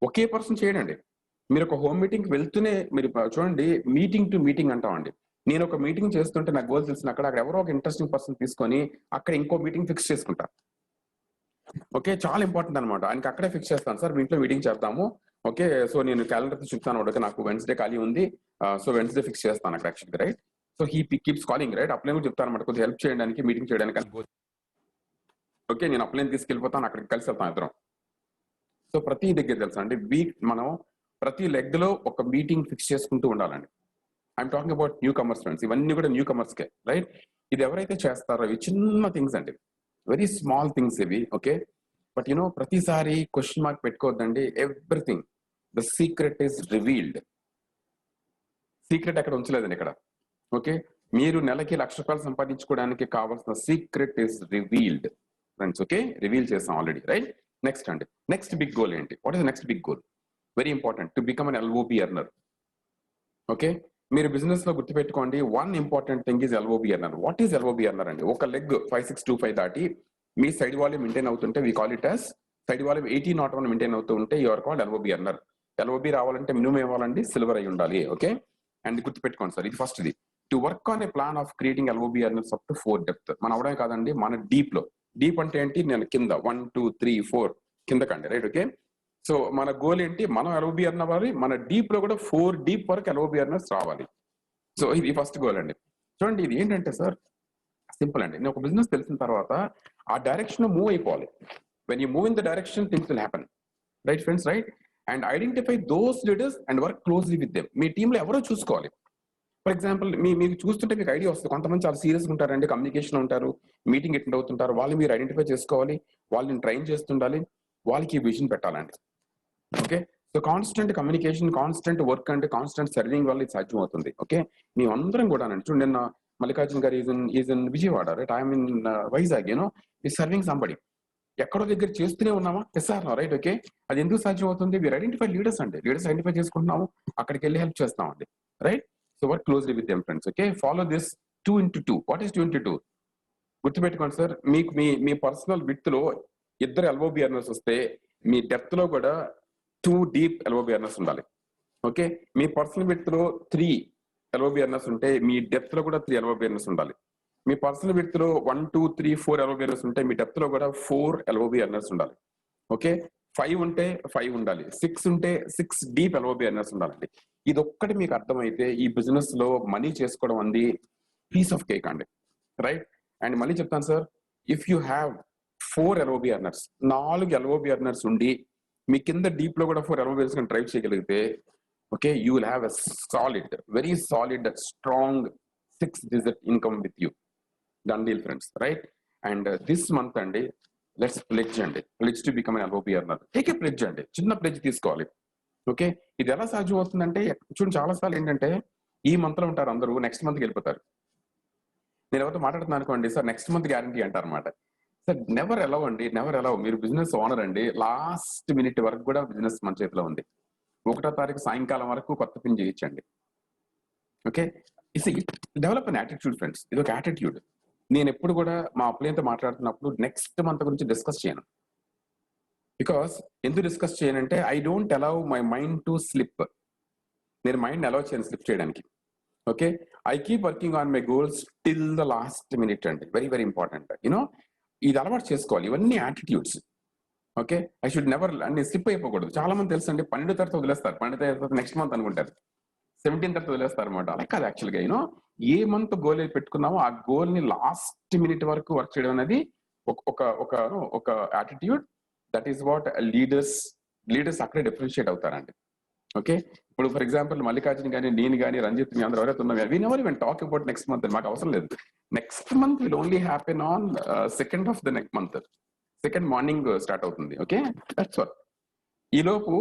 ఒకే పర్సన్ చేయడండి. మీరు ఒక హోమ్ మీటింగ్ వెళ్తూనే, మీరు చూడండి, మీటింగ్ టు మీటింగ్ అంటామండి. నేను ఒక మీటింగ్ చేస్తుంటే నాకు గోల్ తెలిసిన అక్కడ ఎవరో ఒక ఇంట్రెస్టింగ్ పర్సన్ తీసుకొని అక్కడ ఇంకో మీటింగ్ ఫిక్స్ చేసుకుంటా. ఓకే, చాలా ఇంపార్టెంట్ అనమాట. ఆయనకి అక్కడే ఫిక్స్ చేస్తాను, సార్ మీ ఇంట్లో మీటింగ్ చేద్దాము. ఓకే, సో నేను క్యాలెండర్ చూస్తాను, ఓకే నాకు వెన్స్డే ఖాళీ ఉంది, సో వెన్స్డే ఫిక్స్ చేస్తాను అక్కడ యాక్చువల్గా, right? So he keeps calling, right? Upline కూడా చెప్తాను అనమాట, కొద్దిగా హెల్ప్ చేయడానికి, మీటింగ్ చేయడానికి. ఓకే, నేను అప్లైన్ తీసుకెళ్ళిపోతాను, అక్కడికి కలిసి వెళ్తాను ఇద్దరం. సో ప్రతి దగ్గర తెలుసా అండి, మనం ప్రతి లెగ్ లో ఒక మీటింగ్ ఫిక్స్ చేసుకుంటూ ఉండాలండి. I'm talking about new comers friends, ఇవన్నీ కూడా న్యూ కమర్స్కే, రైట్? ఇది ఎవరైతే చేస్తారో ఇవి చిన్న థింగ్స్ అండి, వెరీ స్మాల్ థింగ్స్ ఇవి. ఓకే, బట్ యూనో ప్రతిసారి క్వశ్చన్ మార్క్ పెట్టుకోవద్దండి. Everything, the secret is revealed. Secret ఎక్కడ ఉంచలేదండి ఇక్కడ. ఓకే, మీరు నెలకి ₹1,00,000 సంపాదించుకోవడానికి కావాల్సిన secret is revealed friends. Okay, reveal చేస్తాం ఆల్రెడీ, రైట్? నెక్స్ట్ అండి, నెక్స్ట్ బిగ్ గోల్ ఏంటి? What is next big goal? Very important, to become an LOB earner. Okay, మీరు బిజినెస్ లో గుర్తుపెట్టుకోండి, one important thing is LOB అన్నారు. What is LOB అన్నారు అండి? ఒక లెగ్ 5625 దాటి మీ సైడ్ వాల్యూమ్ మెయింటైన్ అవుతుంటే we call it as side volume 8001 maintain అవుతూ ఉంటే యువర్ కాల్డ్ ఎల్ఓబి అన్నారు. ఎల్ఓబి రావాలంటే మినిమం ఇవ్వాలండి, సిల్వర్ అయి ఉండాలి. ఓకే, అండ్ గుర్తుపెట్టుకోండి సార్, ఇది ఫస్ట్. ఇది to work on a plan of creating LOB earners up to 4 depth. మన అవడమే కాదండి, మన డీప్ లో, డీప్ అంటే ఏంటి, నేను కింద 1 2 3 4 కిందకండి, రైట్? ఓకే, సో మన గోల్ ఏంటి, మనం ఎల్ఓబి అర్న్ అవ్వాలి, మన డీప్ లో కూడా 4 డీప్ వరకు ఎల్ఓబి అర్నర్స్ రావాలి. సో ఇది ఫస్ట్ గోల్ అండి. చూడండి, ఇది ఏంటంటే సార్ సింపుల్ అండి. నేను ఒక బిజినెస్ తెలిసిన తర్వాత ఆ డైరెక్షన్ మూవ్ అయిపోవాలి. When you move in the direction things will happen, right friends, right? And identify those leaders and work closely with them. మీ టీంలో ఎవరో చూసుకోవాలి. ఫర్ ఎగ్జాంపుల్ మీకు చూస్తుంటే మీకు ఐడియా వస్తుంది, కొంతమంది చాలా సీరియస్గా ఉంటారండి, కమ్యూనికేషన్ ఉంటారు, మీటింగ్ అటెండ్ అవుతుంటారు. వాళ్ళు మీరు ఐడెంటిఫై చేసుకోవాలి, వాళ్ళని ట్రైన్ చేస్తుండాలి, వాళ్ళకి విజన్ పెట్టాలండి. Okay, so constant communication, constant work అంటే కాన్స్టెంట్ సర్వింగ్ వల్ల ఇది సాధ్యం అవుతుంది. ఓకే, మీ అందరం కూడా చూడండి, నిన్న మల్లికార్జున గారు is in Vijayawada, right? I'm in Vizag, you know ఈ సర్వింగ్ సంబడి. ఎక్కడో దగ్గర చేస్తూనే ఉన్నామా? Yes or no, right? Okay, అది ఎందుకు సాధ్యం అవుతుంది? వీరు ఐడెంటిఫై లీడర్స్ అండి, లీడర్స్ ఐడెంటిఫై చేసుకుంటున్నాము, అక్కడికి వెళ్ళి హెల్ప్ చేస్తామండి, right? So work closely with them friends. Okay, follow this 2x2. What is 2x2? గుర్తుపెట్టుకోండి సార్, మీకు మీ పర్సనల్ విత్ లో ఇద్దరు ఎల్ఓబి అర్నర్స్ వస్తే మీ డెప్త్ లో కూడా 2 డీప్ ఎల్ఓబి అర్నర్స్ ఉండాలి. ఓకే, మీ పర్సనల్ విత్ లో 3 ఎల్ఓబి అర్నర్స్ ఉంటే మీ డెప్త్ లో కూడా 3 ఎల్ఓబి అర్నర్స్ ఉండాలి. మీ పర్సనల్ విత్ లో 1 2 3 4 ఎల్ఓబి అర్నర్స్ ఉంటే మీ డెప్త్ లో కూడా 4 ఎల్ఓబి అర్నర్స్ ఉండాలి. ఓకే, 5 ఉంటే 5 ఉండాలి, 6 ఉంటే 6 డీప్ ఎల్ఓబి అర్నర్స్ ఉండాలండి. ఇది ఒక్కటి మీకు అర్థమైతే ఈ బిజినెస్ లో మనీ చేసుకోవడం అంది పీస్ ఆఫ్ కేక్ అండి, రైట్? అండ్ మళ్ళీ చెప్తాను sir, if you have 4 LOB అర్నర్స్, 4 LOB అర్నర్స్ ఉండి మీ కింద డీప్ లో కూడా 4 ఎల్ఓబిస్ డ్రైవ్ చేయగలిగితే, okay, you will have a solid, very solid, strong 6-digit income with you. Done deal friends, right? And this month అండి, let's pledge అండి, pledge to become an LOB earner. Take a pledge అండి, చిన్న pledge తీసుకోవాలి. Okay, ఇది ఎలా సాధ్యం అవుతుందంటే, చూడండి చాలా సార్లు ఏంటంటే ఈ మంత్ లో ఉంటారు అందరూ, నెక్స్ట్ మంత్కి వెళ్ళిపోతారు. నేను ఎవరితో మాట్లాడుతున్నాను అనుకోండి, సార్ నెక్స్ట్ మంత్ గ్యారంటీ అంటారు అనమాట. సార్ నెవర్ అలౌ అండి, నెవర్ అలౌ. మీరు బిజినెస్ ఓనర్ అండి, లాస్ట్ మినిట్ వరకు కూడా బిజినెస్ మన చేతిలో ఉంది. 1వ తారీఖు సాయంకాలం వరకు కొత్త పిన్ చేయించండి. Okay, develop an attitude friends, ఇది ఒక యాటిట్యూడ్. నేను ఎప్పుడు కూడా మా అప్లైన్తో మాట్లాడుతున్నప్పుడు నెక్స్ట్ మంత్ గురించి డిస్కస్ చేయను. బికాస్ ఎందుకు డిస్కస్ చేయనంటే, I don't allow my mind to slip. నేను మైండ్ అలౌ చేయను స్లిప్ చేయడానికి. Okay, I keep working on my goals till the last minute అండి, వెరీ వెరీ ఇంపార్టెంట్. యూనో ఇది అలవాటు చేసుకోవాలి, ఇవన్నీ attitudes. Okay, I should never అన్ని స్లిప్ అయిపోకూడదు. చాలా మంది తెలుసు అండి, 12వ తారీఖు వదిలేస్తారు, 12వ తారీఖు నెక్స్ట్ మంత్ అనుకుంటారు, 17th తర్వాత వదిలేస్తారు అనమాట. అలా కాదు యాక్చువల్గా. యూనో ఏ మంత్ గోల్ పెట్టుకున్నామో ఆ గోల్ ని లాస్ట్ మినిట్ వరకు వర్క్ చేయడం అనేది ఒక attitude. That is what leaders అక్కడే డిఫరెన్షియేట్ అవుతారండి. ఓకే, ఇప్పుడు ఫర్ ఎగ్జాంపుల్ మల్లికార్జున కానీ, నేను కానీ, రంజిత్, మీ అందరూ ఎవరైతే ఉన్నాం, we never even talk about next month. మాకు అవసరం లేదు. Next month will only happen on 2nd of the next month. 2nd morning start అవుతుంది. Okay, that's all. ఈలోపు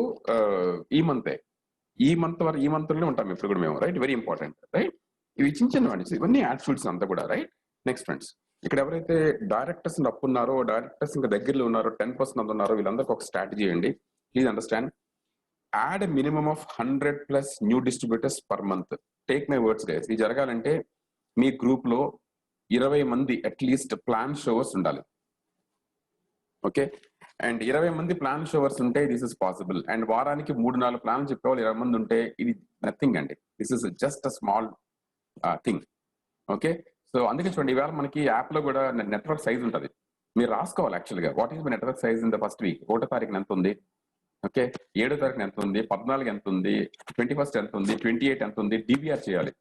ఈ మంత్ వరకు, ఈ మంత్ లోనే ఉంటాం ఇప్పుడు కూడా మేము, రైట్? Very important, right? ఇవి చిన్న ఇవన్నీ యాటిట్యూడ్స్ అంతా కూడా, రైట్? నెక్స్ట్ ఫ్రెండ్స్, ఇక్కడ ఎవరైతే డైరెక్టర్స్ అప్పు ఉన్నారో, డైరెక్టర్స్ ఇంకా దగ్గరలో ఉన్నారో, 10% అంత ఉన్నారో, వీళ్ళందరికీ ఒక స్ట్రాటజీ అండి. Please understand. Add minimum of 100+ new distributors per month. Take my words guys, ఇది జరగాలంటే మీ గ్రూప్ లో 20 మంది అట్లీస్ట్ ప్లాన్ షోవర్స్ ఉండాలి. ఓకే, అండ్ 20 మంది ప్లాన్ షోవర్స్ ఉంటే దిస్ ఇస్ పాసిబుల్. అండ్ వారానికి 3-4 ప్లాన్లు చెప్పేవాళ్ళు 20 మంది ఉంటే ఇది నథింగ్ అండి. This is just a small thing. Okay, so అందుకే చూడండి, ఈవేళ మనకి యాప్ లో కూడా నెట్వర్క్ సైజ్ ఉంటుంది, మీరు రాసుకోవాలి యాక్చువల్గా. What is my network size in the first week? 1వ తారీఖున ఎంత ఉంది? ఓకే, 7వ తారీఖున ఎంత ఉంది? 14 ఎంత ఉంది? 21st ఎంత ఉంది? 28 ఎంత ఉంది? డిబిఆర్ చేయాలి.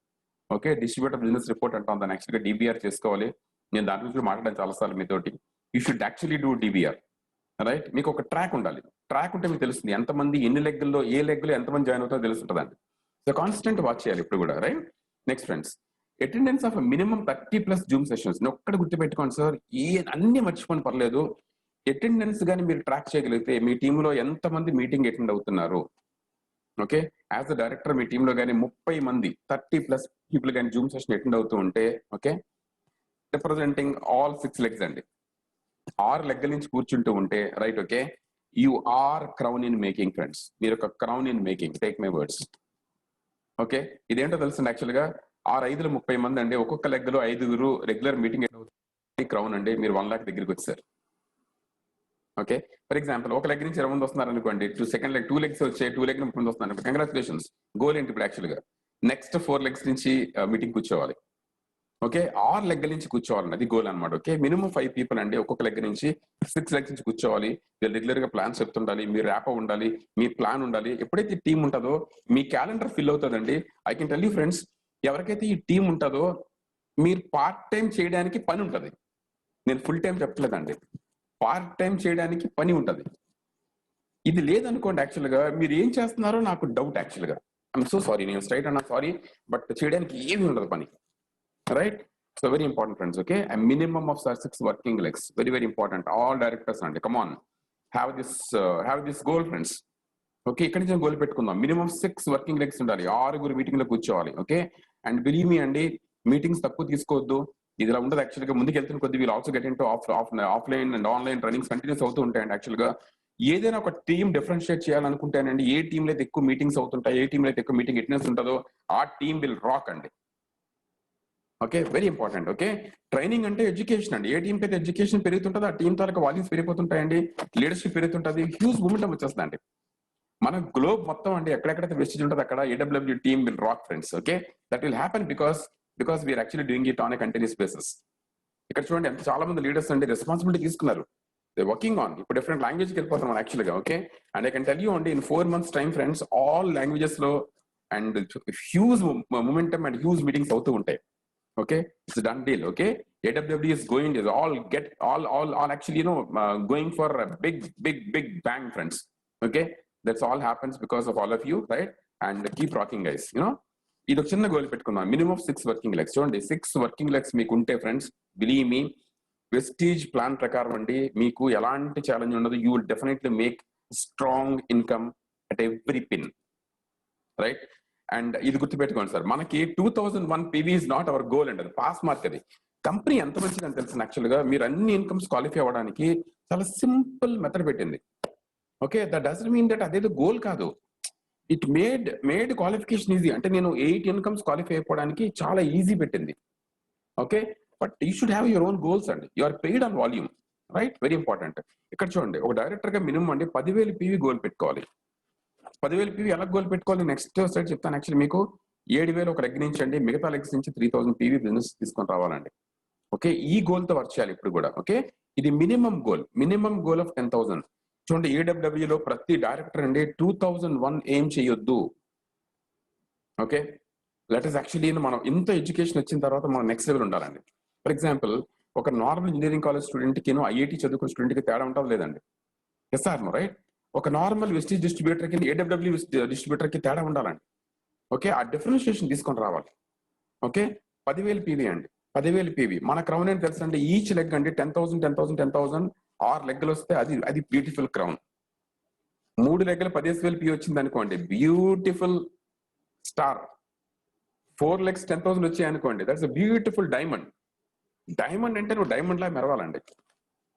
ఓకే, డిస్ట్రిబ్యూటర్ బిజినెస్ రిపోర్ట్ అంటాం దాన్ని, యాక్చువల్గా డిబిఆర్ చేసుకోవాలి. నేను దాని గురించి మాట్లాడాను చాలాసార్లు మీతోటి. You should actually do DBR, right? మీకు ఒక ట్రాక్ ఉండాలి. ట్రాక్ ఉంటే మీకు తెలుస్తుంది ఎంతమంది ఎన్ని లెగ్గుల్లో, ఏ లెగ్గులో ఎంతమంది జాయిన్ అవుతారో తెలుస్తుంటుందండి. సో కాన్స్టెంట్ వాచ్ చేయాలి ఇప్పుడు కూడా, right? Next friends, attendance of minimum 30+ Zoom sessions. ఒక్కటి గుర్తుపెట్టుకోండి సార్, అన్ని మర్చిపోని పర్లేదు, అటెండెన్స్ కానీ మీరు ట్రాక్ చేయగలిగితే మీ టీంలో ఎంతమంది మీటింగ్ అటెండ్ అవుతున్నారు. ఓకే, యాజ్ అ డైరెక్టర్ మీ టీంలో కానీ 30 మంది 30+ పీపుల్ కానీ జూమ్ సెషన్ అటెండ్ అవుతూ ఉంటే, ఓకే, రిప్రజెంటింగ్ ఆల్ 6 legs అండి, 6 లెగ్గల నుంచి కూర్చుంటూ ఉంటే, right? Okay, you are crown in making friends. మీరు ఒక crown in making. Take my words. Okay, ఇదేంటో తెలుసు యాక్చువల్ గా 6×5 మంది అండి, ఒక్కొక్క లెగ్ లో 5 రెగ్యులర్ మీటింగ్ క్రౌన్ అండి, మీరు 1 lakh దగ్గరికి వచ్చారు. ఓకే, ఫర్ ఎగ్జాంపుల్ ఒక లెగ్ నుంచి 20 మంది వస్తున్నారు అనుకోండి, సెకండ్ లెగ్ 2 legs వచ్చాయి, 2 legs 30 మంది వస్తున్నారు, కంగ్రాచులేషన్స్. గోల్ ఏంటి ఇప్పుడు యాక్చువల్ గా? నెక్స్ట్ 4 legs నుంచి మీటింగ్ కూర్చోవాలి. ఓకే, 6 legs నుంచి కూర్చోవాలండి, అది గోల్ అనమాట. ఓకే, మినిమం 5 people అండి, ఒక్కొక్క లెగ్ నుంచి 6 legs నుంచి కూర్చోవాలి. మీరు రెగ్యులర్ గా ప్లాన్స్ చెప్తుండాలి, మీ ర్యాప్ ఉండాలి, మీ ప్లాన్ ఉండాలి. ఎప్పుడైతే టీం ఉంటుందో మీ క్యాలెండర్ ఫిల్ అవుతుందండి. I can tell you friends, ఎవరికైతే ఈ టీం ఉంటుందో మీరు పార్ట్ టైం చేయడానికి పని ఉంటుంది. నేను ఫుల్ టైం చెప్పలేదండి, పార్ట్ టైం చేయడానికి పని ఉంటుంది. ఇది లేదనుకోండి యాక్చువల్ గా మీరు ఏం చేస్తున్నారో నాకు డౌట్ యాక్చువల్ గా. ఐఎమ్ సో సారీ, నేను స్ట్రైట్ అన్నా సారీ, బట్ చేయడానికి ఏమీ ఉండదు పని. Right, so very important friends. Okay, a minimum of 6 working legs, very very important. All directors అండి, come on, have this goal friends. Okay, ఇక్కడి నుంచి గోల్ పెట్టుకుందాం. మినిమం 6 working legs ఉండాలి, 6 మీటింగ్ లో కూర్చోవాలి. ఓకే, అండ్ బిలీవ్ మీ అండి, meetings తక్కువ తీసుకోవద్దు. ఇది ఇలా ఉండదు యాక్చువల్ గా. ముందుకు వెళ్తున్న కొద్ది we'll also get into offline and online runnings continuous అవుతూ ఉంటాయండి. యాక్చువల్ గా ఏదైనా ఒక టీం డిఫరెన్షియేట్ చేయాలనుకుంటేనండి, ఏ టీంలో అయితే ఎక్కువ మీటింగ్స్ అవుతుంటాయి, ఏ టీంలో అయితే ఎక్కువ మీటింగ్ అటెండెన్స్ ఉంటుందో ఆ టీం విల్ రాక్ అండి. Okay, very important. Okay, training అంటే ఎడ్యుకేషన్ అండి. ఏ టీంకి అయితే ఎడ్యుకేషన్ పెరుగుతుంటుందో ఆ టీం తాలూకా వాల్యూస్ పెరిగిపోతుంటాయండి, లీడర్షిప్ పెరుగుతుంటుంది, హ్యూజ్ మూమెంట్ వచ్చేస్తుందండి. మన గ్లోబ్ మొత్తం అండి, ఎక్కడెక్కడైతే వెస్టేజ్ ఉంటుంది అక్కడ AWW team will rock friends. Okay, that will happen because we are actually doing it on a continuous basis. ఇక్కడ చూడండి, ఎంత చాలా మంది లీడర్స్ అండి రెస్పాన్సిబిలిటీ తీసుకున్నారు. దే వర్కింగ్ ఆన్, ఇప్పుడు డిఫరెంట్ లాంగ్వేజ్కి వెళ్ళిపోతున్నాం యాక్చువల్ గా. Okay, and I can tell you అండి, in 4 months time friends, all languages లో and huge momentum and huge meetings అవుతూ ఉంటాయి. Okay, it's a done deal. Okay, AWW is all actually going for a big bang friends. Okay, that's all happens because of all of you, right? And keep rocking guys. ఇది ఒక చిన్న goal పెట్టుకున్నాం, minimum 6 working legs. చూడండి, 6 working legs మీకు ఉంటే friends, believe me, Vestige plan ప్రకారం అండి మీకు ఎలాంటి ఛాలెంజ్ ఉండదు. You will definitely make strong income at every pin, right? And ఇది గుర్తుపెట్టుకోండి సార్, మనకి 2001 PV is not our goal అండి, అది పాస్ మార్క్. అది కంపెనీ ఎంత మంచిది అని తెలుసు యాక్చువల్ గా. మీరు అన్ని ఇన్కమ్స్ క్వాలిఫై అవ్వడానికి చాలా సింపుల్ మెథడ్ పెట్టింది. Okay, that doesn't mean that అదేదో గోల్ కాదు. It made qualification easy. అంటే నేను 8 ఇన్కమ్స్ క్వాలిఫై అయిపోవడానికి చాలా ఈజీ పెట్టింది. Okay, but you should have your own goals అండి. You are paid on volume, right? Very important. ఇక్కడ చూడండి, ఒక డైరెక్టర్ గా మినిమం అండి 10,000 PV గోల్ పెట్టుకోవాలి. 10,000 PV ఎలా గోల్ పెట్టుకోవాలి నెక్స్ట్ సైడ్ చెప్తాను. యాక్చువల్లీ మీకు 7,000 ఒక లెగ్ నుంచి అండి, మిగతా లెగ్స్ నుంచి 3,000 PV బిజినెస్ తీసుకొని రావాలండి. ఓకే, ఈ గోల్ తో వర్క్ చేయాలి ఇప్పుడు కూడా. ఓకే, ఇది మినిమం గోల్ ఆఫ్ 10,000. చూడండి, AWW లో ప్రతి డైరెక్టర్ అండి 2001 ఏం చేయొద్దు. ఓకే, లెట్ ఇస్ యాక్చువల్లీ మనం ఇంత ఎడ్యుకేషన్ వచ్చిన తర్వాత మనం నెక్స్ట్ లెవెల్ ఉండాలండి. ఫర్ ఎగ్జాంపుల్, ఒక నార్మల్ ఇంజనీరింగ్ కాలేజ్ స్టూడెంట్ కి IIT చదువుకున్న స్టూడెంట్ కి తేడా ఉంటుంది లేదండి? Yes or no, right? ఒక నార్మల్ వెస్టీజ్ డిస్ట్రిబ్యూటర్ కి AWW డిస్ట్రిబ్యూటర్ కి తేడా ఉండాలండి. ఓకే, ఆ డిఫరెన్షియేషన్ తీసుకొని రావాలి. ఓకే, 10,000 PV అండి, 10,000 PV. మన క్రౌన్ ఏంటి తెలుసు అండి? ఈచ్ లెగ్ అండి 10,000 10,000 10,000 6 లెగ్లు వస్తే అది బ్యూటిఫుల్ క్రౌన్. 3 లెగ్లు 15,000 PV వచ్చింది అనుకోండి, బ్యూటిఫుల్ స్టార్. 4 legs 10,000 వచ్చాయి అనుకోండి, that's a beautiful diamond. Diamond అంటే నువ్వు డైమండ్ లా మెరవాలండి,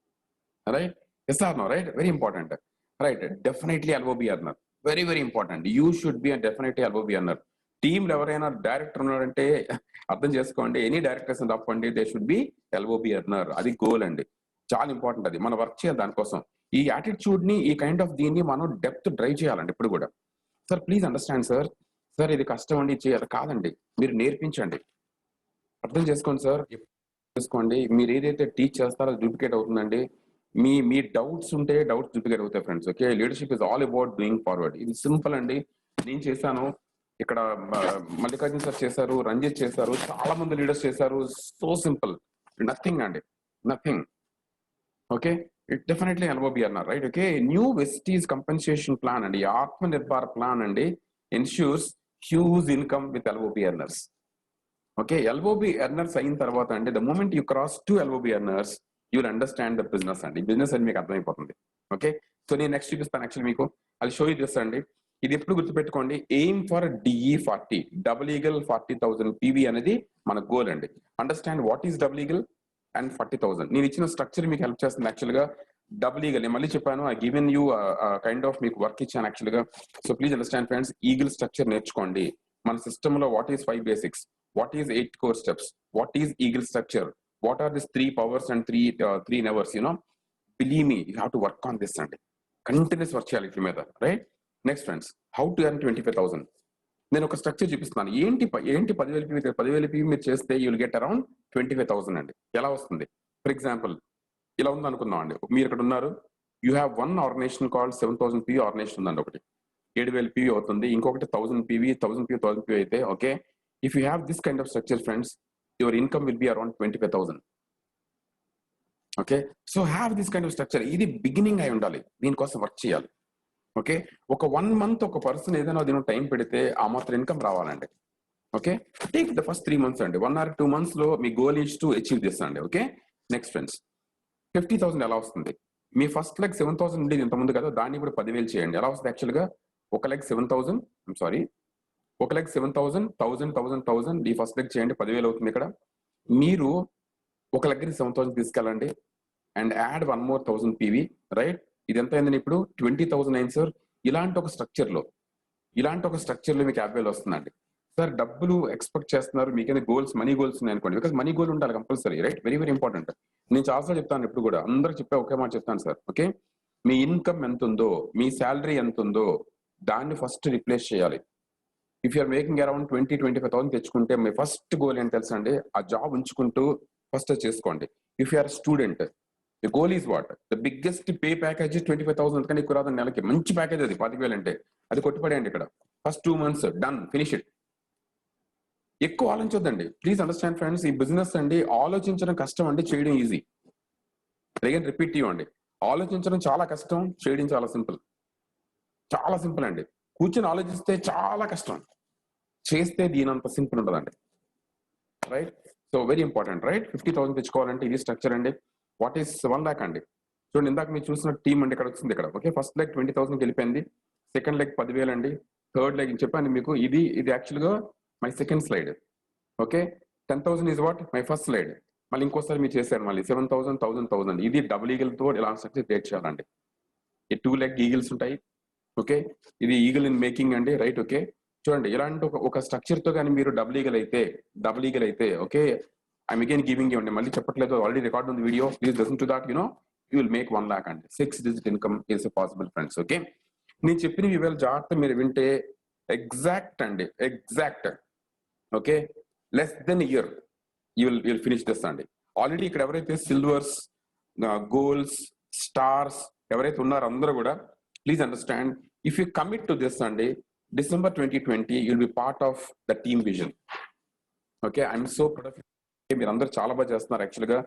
right? Yes or no, right? Very important, right? Definitely LOB earner, very very important. You should be definitely LOB earner. టీంలో ఎవరైనా డైరెక్టర్ ఉన్నారంటే అర్థం చేసుకోండి, ఎనీ డైరెక్టర్స్ తప్పండి, they should be LOB earner. అది గోల్ అండి, చాలా ఇంపార్టెంట్. అది మనం వర్క్ చేయాలి దానికోసం. ఈ యాటిట్యూడ్ ని, ఈ కైండ్ ఆఫ్ దీన్ని మనం డెప్త్ డ్రైవ్ చేయాలండి ఇప్పుడు కూడా. సార్ ప్లీజ్ అండర్స్టాండ్ సార్, ఇది కష్టం అండి చేయాలి కాదండి, మీరు నేర్పించండి. అర్థం చేసుకోండి సార్, చేసుకోండి. మీరు ఏదైతే టీచ్ చేస్తారో అది డూప్లికేట్ అవుతుందండి. మీ డౌట్స్ ఉంటే డౌట్స్ డూప్లికేట్ అవుతాయి friends. Okay, leadership is all about doing forward. ఇది సింపుల్ అండి. నేను చేశాను, ఇక్కడ మల్లికార్జున్ సార్ చేశారు, రంజిత్ చేశారు, చాలా మంది లీడర్స్ చేశారు. సో సింపుల్, నథింగ్ అండి, nothing. Okay, it definitely LOB అన్నారు, right? Okay, new Vestige compensation plan అండి, ఆత్మ నిర్భర్ ప్లాన్ అండి, ensures huge income with LOB earners. Okay, LOB earners అయిన తర్వాత అండి, the moment you cross to LOB earners you will understand the business అండి. Business అని మీకు అర్థమైపోతుంది. ఓకే, సో నేను నెక్స్ట్ చూపిస్తాను యాక్చువల్లీ మీకు. అది షో యూ దిస్ అండి. ఇది ఎప్పుడు గుర్తుపెట్టుకోండి, aim for DE40, double eagle 40,000 PV అనేది మన గోల్ అండి. Understand what is double eagle and 40,000. నేను ఇచ్చిన స్ట్రక్చర్ మీకు హెల్ప్ చేస్తుంది యాక్చువల్ గా. డబుల్ ఈగల్ నేను మళ్ళీ చెప్పాను, I given you kind of మీకు వర్క్ ఇచ్చాను యాక్చువల్ గా. So please understand friends, eagle structure నేర్చుకోండి. మన సిస్టంలో what is 5 basics, what is 8 core steps, what is eagle structure, what are this 3 powers and 3 nevers, believe me, you have to work on this అండి. Continuous work చేయాలి వీటి మీద, right? Next friends, how to earn 25,000. నేను ఒక structure చూపిస్తున్నాను. ఏంటి 10,000 PV మీరు చేస్తే యూ విల్ గెట్ అరౌండ్ 25,000 అండి. ఎలా వస్తుంది? ఫర్ ఎగ్జాంపుల్ ఇలా ఉంది అనుకుందాం అండి. మీరు ఇక్కడ ఉన్నారు, you have one organisation call 7,000 PV organisation ఉందండి. ఒకటి 7,000 PV అవుతుంది, ఇంకొకటి 1,000 PV, 1,000 PV అయితే okay. If you have this kind of structure friends, your income will be around 25,000. Okay, so have this kind of structure. ఇది beginning అయి ఉండాలి, దీనికోసం work చేయాలి. ఓకే, ఒక 1 month ఒక పర్సన్ ఏదైనా దీని టైం పెడితే ఆ మాత్రం ఇన్కమ్ రావాలండి. Okay, take the first 3 months అండి. 1 or 2 months లో మీ goal is to achieve this అండి. ఓకే, నెక్స్ట్ ఫ్రెండ్స్, 50,000 ఎలా వస్తుంది? మీ ఫస్ట్ లెగ్ 7,000 ఉండేది ఇంతకుముందు కదా, దాన్ని ఇప్పుడు 10,000 చేయండి. ఎలా వస్తుంది? యాక్చువల్గా ఒక లెగ్ 7,000, ఒక లెగ్ 7,000, 1,000, 1,000, 1,000, ఈ ఫస్ట్ లెగ్ చేయండి, 10,000 అవుతుంది. ఇక్కడ మీరు ఒక లెగ్ 7,000 తీసుకెళ్ళండి and add 1 more 1,000 PV, right? ఇది ఎంత అయిందని ఇప్పుడు 20,000 అయింది సార్. ఇలాంటి ఒక స్ట్రక్చర్ లో మీకు 50,000 వస్తుందండి. సార్ డబ్బులు ఎక్స్పెక్ట్ చేస్తున్నారు, మీకేదో గోల్స్, మనీ గోల్స్ ఉన్నాయి అనుకోండి. బికాస్ మనీ గోల్ ఉండాలి compulsory, right? Very very important. నేను చాలాసార్లు చెప్తాను, ఇప్పుడు కూడా అందరికి చెప్పే ఒకే మాట చెప్తాను సార్. ఓకే, మీ ఇన్కమ్ ఎంత ఉందో, మీ శాలరీ ఎంత ఉందో దాన్ని ఫస్ట్ రిప్లేస్ చేయాలి. ఇఫ్ యూఆర్ మేకింగ్ అరౌండ్ 20,000-25,000 తెచ్చుకుంటే మీ ఫస్ట్ గోల్ ఏంటి తెలుసా అండి? ఆ జాబ్ ఉంచుకుంటూ ఫస్ట్ చేసుకోండి. If you're student, the goal is what? The biggest pay package 25,000 కానీ ఎక్కువ రాదని నెలకి. మంచి ప్యాకేజ్ అది 25,000 అంటే, అది కొట్టిపడేయండి ఇక్కడ. First 2 months done, finish it. ఎక్కువ ఆలోచించొద్దండి, ప్లీజ్ అండర్స్టాండ్ ఫ్రెండ్స్. ఈ బిజినెస్ అండి ఆలోచించడం కష్టం అండి, చేయడం ఈజీ. అగైన్ రిపీట్ ఇవ్వండి, ఆలోచించడం చాలా కష్టం, చేయడం చాలా సింపుల్. చాలా సింపుల్ అండి. కూర్చొని ఆలోచిస్తే చాలా కష్టం, చేస్తే దీనంత సింపుల్ ఉండదండి, right? So very important, right? 50,000 తెచ్చుకోవాలంటే ఇది స్ట్రక్చర్ అండి. వాట్ ఈస్ 1 lakh అండి? చూడండి, ఇందాక మీరు చూసిన టీమ్ అండి ఇక్కడ వచ్చింది ఇక్కడ. ఓకే, ఫస్ట్ లెగ్ 20,000 వెళ్ళిపోయింది, సెకండ్ లెగ్ 10,000 అండి, థర్డ్ లెగ్ చెప్పాను మీకు. ఇది యాక్చువల్గా my second slide. Okay, 10,000 is what? My first slide. మళ్ళీ ఇంకోసారి మీరు చేశారు, మళ్ళీ 7,000, 1,000, 1,000. ఇది డబుల్ ఈగిల్ తో ఇలా స్ట్రక్చర్ క్రియేట్ చేయాలండి. ఈ 2 leg ఈగిల్స్ ఉంటాయి. ఓకే, ఇది ఈగిల్ ఇన్ మేకింగ్ అండి, రైట్? ఓకే, చూడండి, ఇలాంటి ఒక స్ట్రక్చర్ తో కానీ మీరు డబుల్ ఈగిల్ అయితే okay, I'm again giving you అండి, మళ్ళీ చెప్పట్లేదు, ఆల్రెడీ రికార్డ్ ఉంది video, please listen to that. You will make 1 lakh అండి. 6-digit income is possible friends. Okay, నేను చెప్పినవి ఇవాళ జాగ్రత్త మీరు వింటే ఎగ్జాక్ట్ అండి, exact. Okay, less than year you will finish this అండి. ఆల్రెడీ ఇక్కడ ఎవరైతే సిల్వర్స్, గోల్డ్స్, స్టార్స్ ఎవరైతే ఉన్నారో అందరూ కూడా please understand, if you commit to this అండి, December 2020 you'll be part of the team vision. Okay, I'm so proud of you. మీరు అందరూ చాలా బాగా చేస్తున్నారు యాక్చువల్గా.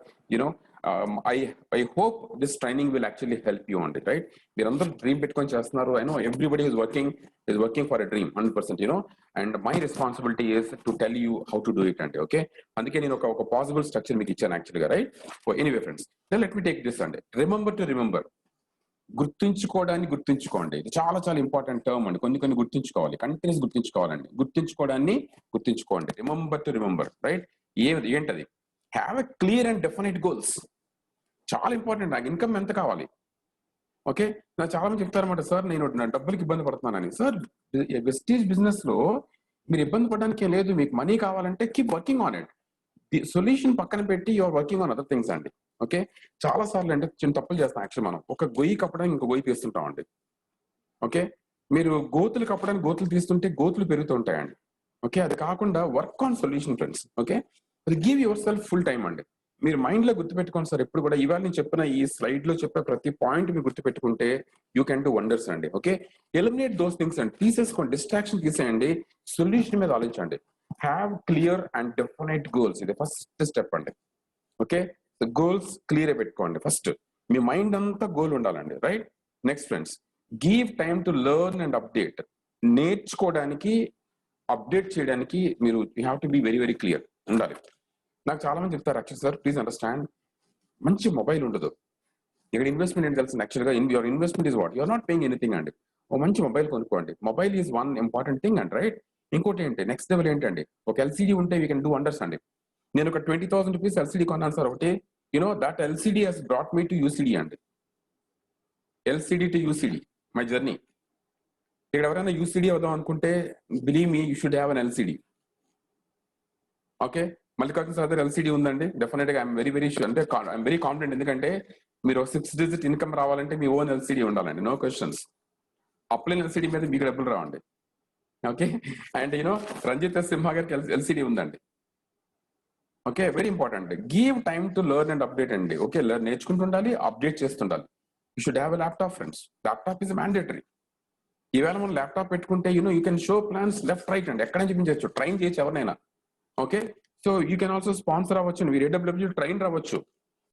I hope this training will actually help you అండి, రైట్? మీరు అందరూ డ్రీమ్ పెట్టుకొని చేస్తున్నారు. I know everybody is working for a dream 100%, and my responsibility is to tell you how to do it అండి. ఓకే, అందుకే నేను ఒక పాసిబుల్ స్ట్రక్చర్ మీకు ఇచ్చాను యాక్చువల్గా, right? Anyway friends, let me take this అండి. రిమెంబర్, గుర్తుంచుకోండి. ఇది చాలా చాలా ఇంపార్టెంట్ టర్మ్ అండి. కొన్ని గుర్తుంచుకోవాలి, కంటిన్యూస్ గుర్తుంచుకోవాలండి. గుర్తుంచుకోండి. Remember, right? ఏంటది? Have a clear and definite goals. చాలా ఇంపార్టెంట్. నాకు ఇన్కమ్ ఎంత కావాలి? ఓకే, నాకు చాలా మంది చెప్తారన్నమాట, సార్ నేను నా డబ్బులకి ఇబ్బంది పడుతున్నానని. సార్, వెస్టీజ్ బిజినెస్ లో మీరు ఇబ్బంది పడడానికి లేదు. మీకు మనీ కావాలంటే keep working on it. The solution పక్కన పెట్టి you're working on other things అండి. ఓకే, చాలా సార్లు అంటే చిన్న తప్పులు చేస్తాం యాక్చువల్. మనం ఒక గొయ్యి కప్పడానికి ఇంకో గొయ్యి తీస్తుంటాం అండి. ఓకే, మీరు గోతులు కప్పడానికి గోతులు తీస్తుంటే గోతులు పెరుగుతుంటాయండి. ఓకే, అది కాకుండా work on solution friends. Okay, అది give your self full time అండి. మీరు మైండ్ లో గుర్తుపెట్టుకోండి సార్, ఎప్పుడు కూడా ఇవాళ నేను చెప్పిన ఈ స్లైడ్ లో చెప్పే ప్రతి పాయింట్ మీరు గుర్తుపెట్టుకుంటే యూ కెన్ డూ వండర్స్ అండి. ఓకే, ఎలిమినేట్ దోస్ థింగ్స్ అండి, తీసేసుకోండి, డిస్ట్రాక్షన్ తీసేయండి, సొల్యూషన్ మీద ఆలోచించండి. Have clear and definite goals, ఇది ఫస్ట్ స్టెప్ అండి. ఓకే, గోల్స్ క్లియర్ పెట్టుకోండి ఫస్ట్. మీ మైండ్ అంతా గోల్ ఉండాలండి, right? Next friends, give time to learn and update. నేర్చుకోవడానికి, అప్డేట్ చేయడానికి మీరు you have to be very very clear ఉండాలి. నాకు చాలా మంది చెప్తారు, యాక్చువల్ సార్ ప్లీజ్ అండర్స్టాండ్, మంచి మొబైల్ ఉండదు. ఇక్కడ ఇన్వెస్ట్మెంట్ ఏంటి తెలుసు యాక్చువల్గా? Your investment is what? You're not paying anything అండి. ఓ మంచి మొబైల్ కొనుక్కోండి. Mobile is one important thing అండి, రైట్? ఇంకోటి ఏంటి, నెక్స్ట్ లెవెల్ ఏంటండి, ఒక ఎల్సీడీ ఉంటే వీ కెన్ డూ వండర్స్ అండి. నేను ఒక 20,000 రూపీస్ ఎల్సీడీ కొన్నాను సార్ ఒకటి. That LCD has brought me to UCD అండి. LCD to UCD, my journey. ఇక్కడ ఎవరైనా యూసీడీ అవుదాం అనుకుంటే believe me you should have an LCD. Okay, Mallikarjuna sir దగ్గర ఎల్సిడి ఉందండి. డెఫినెట్ గా ఐఎమ్ వెరీ వెరీ షూర్, అంటే ఐఎమ్ వెరీ కాన్ఫిడెంట్. ఎందుకంటే మీరు 6 డిజిట్ ఇన్కమ్ రావాలంటే మీ ఓన్ ఎల్సిడి ఉండాలండి, నో క్వశ్చన్స్. అప్లైన్ ఎల్సిడి మీద మీకు డబ్బులు రావండి. Okay, and you know Ranjith Simha గారికి ఎల్సిడి ఉందండి. Okay, very important. Give time to learn and update అండి. ఓకే, నేర్చుకుంటుండాలి, అప్డేట్ చేస్తుండాలి. You should have a laptop friends. Laptop is mandatory. ఈవేళ మనం ల్యాప్టాప్ పెట్టుకుంటే you can show plans left right అండి, ఎక్కడ చూపించవచ్చు, ట్రైన్ చేయొచ్చు ఎవరినైనా. Okay, so you can also sponsor అవ్వచ్చు, మీరు AWW ట్రైనర్ అవ్వచ్చు.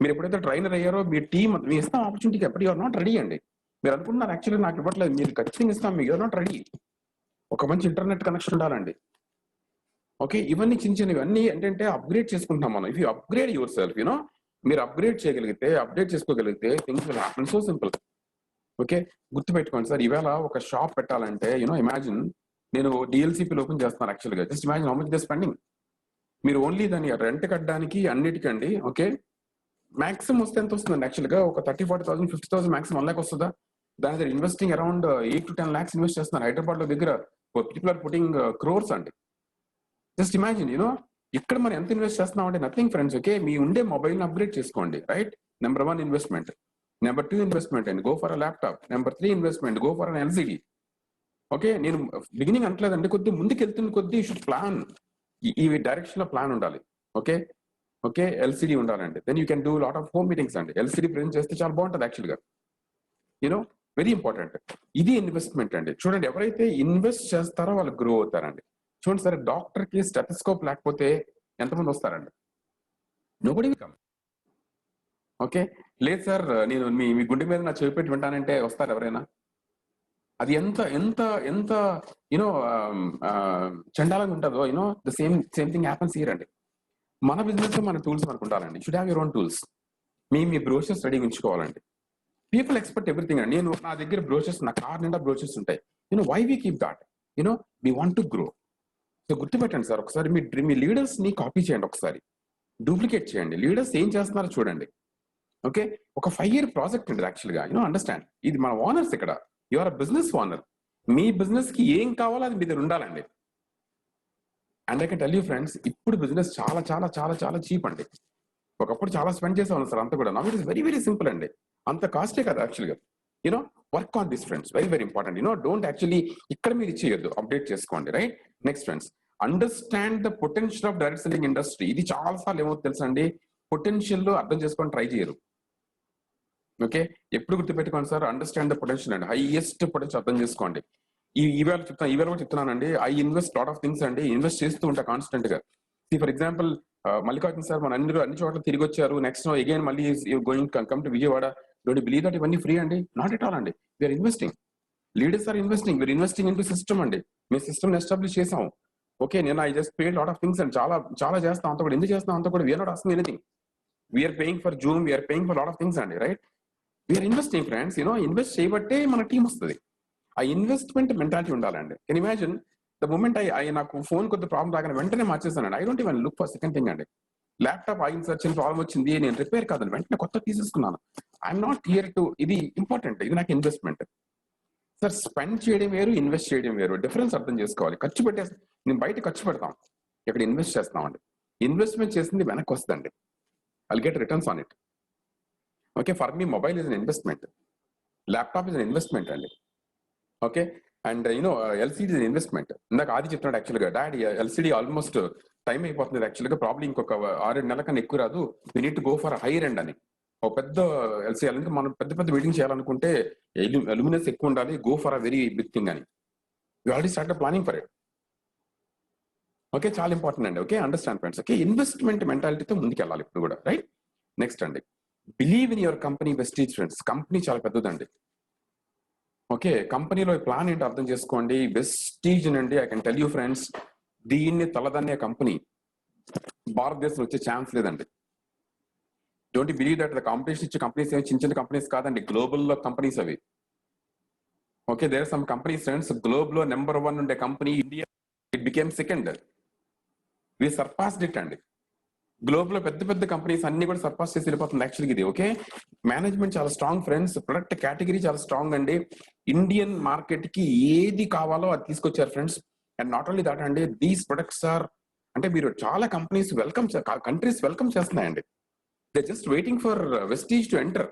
మీరు ఎప్పుడైతే ట్రైనర్ అయ్యారో మీ టీం మీ ఇస్తాం ఆపర్చునిటీకి, ఎప్పుడు యూఆర్ నాట్ రెడీ అండి. మీరు అనుకుంటున్నారు యాక్చువల్లీ నాకు ఇవ్వట్లేదు, మీరు ఖచ్చితంగా ఇస్తాం, మీకు యూఆర్ నాట్ రెడీ. ఒక మంచి ఇంటర్నెట్ కనెక్షన్ ఉండాలండి. ఓకే, ఇవన్నీ చిన్న చిన్నవి అన్ని ఏంటంటే అప్గ్రేడ్ చేసుకుంటాం మనం. If you upgrade your self, you know మీరు అప్గ్రేడ్ చేయగలిగితే, అప్డేట్ చేసుకోగలిగితే things will happen so simple. Okay, గుర్తుపెట్టుకోండి సార్, ఈవేళ ఒక షాప్ పెట్టాలంటే ఇమాజిన్ నేను DLCP ఓపెన్ చేస్తాను యాక్చువల్గా. Just imagine how much they spending. మీరు ఓన్లీ దాన్ని రెంట్ కట్టడానికి అన్నిటికండి. ఓకే, మాక్సిమం వస్తే ఎంత వస్తుందండి యాక్చువల్గా? ఒక 30,000-40,000 50,000 మాక్సిమం 1 lakh వస్తుందా? దాని దగ్గర investing around 8 to 10 lakhs invest చేస్తున్నారు. హైదరాబాద్ లో దగ్గర పీపుల్ ఆర్ పుటింగ్ క్రోర్స్ అండి. జస్ట్ ఇమాజిన్ ఇక్కడ మనం ఎంత ఇన్వెస్ట్ చేస్తున్నాం అంటే నథింగ్ ఫ్రెండ్స్. ఓకే, మీ ఉండే మొబైల్ అప్గ్రేడ్ చేసుకోండి. Right, number 1 investment. Number 2 investment and go for a laptop. Number 3 investment, go for an LCD. Okay, నేను బిగినింగ్ అంటలేదండి, కొద్ది ముందుకు వెళ్తున్న కొద్ది షుడ్ ప్లాన్, ఈ డైరెక్షన్ లో ప్లాన్ ఉండాలి. ఓకే, ఓకే, ఎల్సిడి ఉండాలండి. Then you can do lot of home meetings అండి. ఎల్సిడి ప్రెజెంట్ చేస్తే చాలా బాగుంటుంది యాక్చువల్గా. Very important. ఇది ఇన్వెస్ట్మెంట్ అండి. చూడండి, ఎవరైతే ఇన్వెస్ట్ చేస్తారో వాళ్ళు గ్రో అవుతారండి. చూడండి సార్, డాక్టర్ కి స్టెథోస్కోప్ లేకపోతే ఎంతమంది వస్తారండి? Nobody will come. ఓకే, లేదు సార్ నేను మీ గుండె మీద నా చెవి పెట్టి వింటానంటే వస్తారు ఎవరైనా? అది ఎంత ఎంత ఎంత చండాలంగా ఉంటుందో the same thing happens here అండి. మన బిజినెస్ లో మన టూల్స్ మనకు ఉండాలండి. Should have your own tools. మీ బ్రోషర్స్ రెడీ ఉంచుకోవాలండి. పీపుల్ ఎక్స్పెక్ట్ ఎవ్రీథింగ్ అండి. నా దగ్గర బ్రోషర్స్, నా కార్ నిండా బ్రోషర్స్ ఉంటాయి. Why we keep that? We want to grow. So గుర్తుపెట్టండి సార్, ఒకసారి మీ లీడర్స్ ని కాపీ చేయండి, ఒకసారి డూప్లికేట్ చేయండి. లీడర్స్ ఏం చేస్తున్నారో చూడండి. ఓకే, ఒక 5-year ప్రాజెక్ట్ అండి యాక్చువల్గా. అండర్స్టాండ్, ఇది మన ఓనర్స్ ఇక్కడ. You are business owner. మీ బిజినెస్ కి ఏం కావాలో అది మీ దగ్గర ఉండాలండి. And I can tell you friends, ఇప్పుడు బిజినెస్ చాలా చాలా చాలా చాలా చీప్ అండి. ఒకప్పుడు చాలా స్పెండ్ చేసేవాళ్ళు సార్, అంత కూడా. Now it is very very simple అండి. అంత కాస్టే కదా యాక్చువల్గా. Work on this friends, very very important. Don't actually ఇక్కడ మీరు ఇచ్చేయద్దు, అప్డేట్ చేసుకోండి. Right, next friends, understand the potential of direct selling industry. ఇది చాలా సార్లు ఏమవుతుంది తెలుసా అండి, పొటెన్షియల్ అర్థం చేసుకొని ట్రై చేయరు. ఓకే, ఎప్పుడు గుర్తుపెట్టుకోండి సార్, అండర్స్టాండ్ ద పొటెన్షియల్ అండి, హైయెస్ట్ పొటెన్షియల్ అర్థం చేసుకోండి. ఈవేళ కూడా చెప్తున్నానండి, I invest lot of things అండి, ఇన్వెస్ట్ చేస్తూ ఉంటా కాన్స్టెంట్ గా. ఫర్ ఎగ్జాంపుల్, మల్లికార్జున సార్ మన అన్ని చోట్ల తిరిగి వచ్చారు. నెక్స్ట్ అగైన్ మళ్ళీ going come to Vijayawada. Don't believe that ఇవన్నీ ఫ్రీ అండి, నాట్ ఎట్ ఆల్ అండి. We're investing, leaders are investing, we're investing into system అండి. మీ సిస్టమ్ ఎస్టాబ్లిష్ చేసాం. ఓకే, నేను I just paid lot of things and చాలా చాలా చేస్తాం. అంతా కూడా ఎందుకు చేస్తాం? అంతా కూడా we're not asking anything. We're paying for Zoom, we're paying for lot of things అండి. Right, we are investing friends. Invest చేయబట్టే మన టీం వస్తుంది. ఆ ఇన్వెస్ట్మెంట్ మెంటాలిటీ ఉండాలండి. కెన్ ఇమాజిన్ ద మూమెంట్ నాకు ఫోన్ కొద్ది ప్రాబ్లం రాగానే వెంటనే మార్చేస్తానండి. I don't even look for second thing అండి. ల్యాప్టాప్ ఆగింది సార్, చిన్న ప్రాబ్లం వచ్చింది, నేను రిపేర్ కాదని వెంటనే కొత్త తీసేసుకున్నాను. ఐఎమ్ నాట్ హియర్ టు, ఇది ఇంపార్టెంట్, ఇది నాకు ఇన్వెస్ట్మెంట్. సార్, స్పెండ్ చేయడం వేరు, ఇన్వెస్ట్ చేయడం వేరు, డిఫరెన్స్ అర్థం చేసుకోవాలి. ఖర్చు నేను బయట ఖర్చు పెడతాం, ఇక్కడ ఇన్వెస్ట్ చేస్తామండి. ఇన్వెస్ట్మెంట్ చేసింది వెనక్కి వస్తుందండి. I'll get returns on it. Okay, for me mobile is an investment, laptop is an investment అండి. Okay, and LCD is investment. ఇందాక ఆది చెప్తున్నాడు యాక్చువల్గా, డాడీ ఎల్సిడి ఆల్మోస్ట్ టైం అయిపోతుంది యాక్చువల్గా, ప్రాబ్లం ఇంకొక 6-7 నెలల కన్నా ఎక్కువ రాదు, we need to go for higher end అని. ఒక పెద్ద ఎల్సిడి అంటే మనం పెద్ద పెద్ద మీటింగ్ చేయాలనుకుంటే అల్యూమినియస్ ఎక్కువ ఉండాలి, go for a very big thing అని. You already start planning for it. Okay, చాలా ఇంపార్టెంట్ అండి. Okay, understand friends. Okay, investment మెంటాలిటీతో ముందుకు వెళ్ళాలి ఇప్పుడు కూడా. రైట్, నెక్స్ట్ అండి, believe in your company Vestige friends. Company చాలా పెద్దదండి. ఓకే, కంపెనీలో ప్లాన్ ఏంటో అర్థం చేసుకోండి. వెస్టీజ్ అండి, I can tell you friends, దీన్ని తలదన్నే కంపెనీ భారతదేశంలో వచ్చే ఛాన్స్ లేదండి. Don't believe that the competition ఇచ్చే కంపెనీస్ ఏమి చిన్న చిన్న కంపెనీస్ కాదండి, గ్లోబల్ లో కంపెనీస్ అవి. Okay, there are some companies friends, globe లో నెంబర్ 1 ఉండే company India, it became second, we surpassed it అండి. గ్లోబ్ లో పెద్ద పెద్ద కంపెనీస్ అన్ని కూడా సర్పాస్ చేసి వెళ్ళిపోతుంది యాక్చువల్గా ఇది. ఓకే, మేనేజ్మెంట్ చాలా స్ట్రాంగ్ ఫ్రెండ్స్, ప్రొడక్ట్ కేటగిరీ చాలా స్ట్రాంగ్ అండి. ఇండియన్ మార్కెట్ కి ఏది కావాలో అది తీసుకొచ్చారు friends. And not only that అండి, దీస్ ప్రొడక్ట్స్ ఆర్ అంటే మీరు చాలా కంపెనీస్ వెల్కమ్, కంట్రీస్ వెల్కమ్ చేస్తున్నాయండి. They just waiting for Vestige to enter.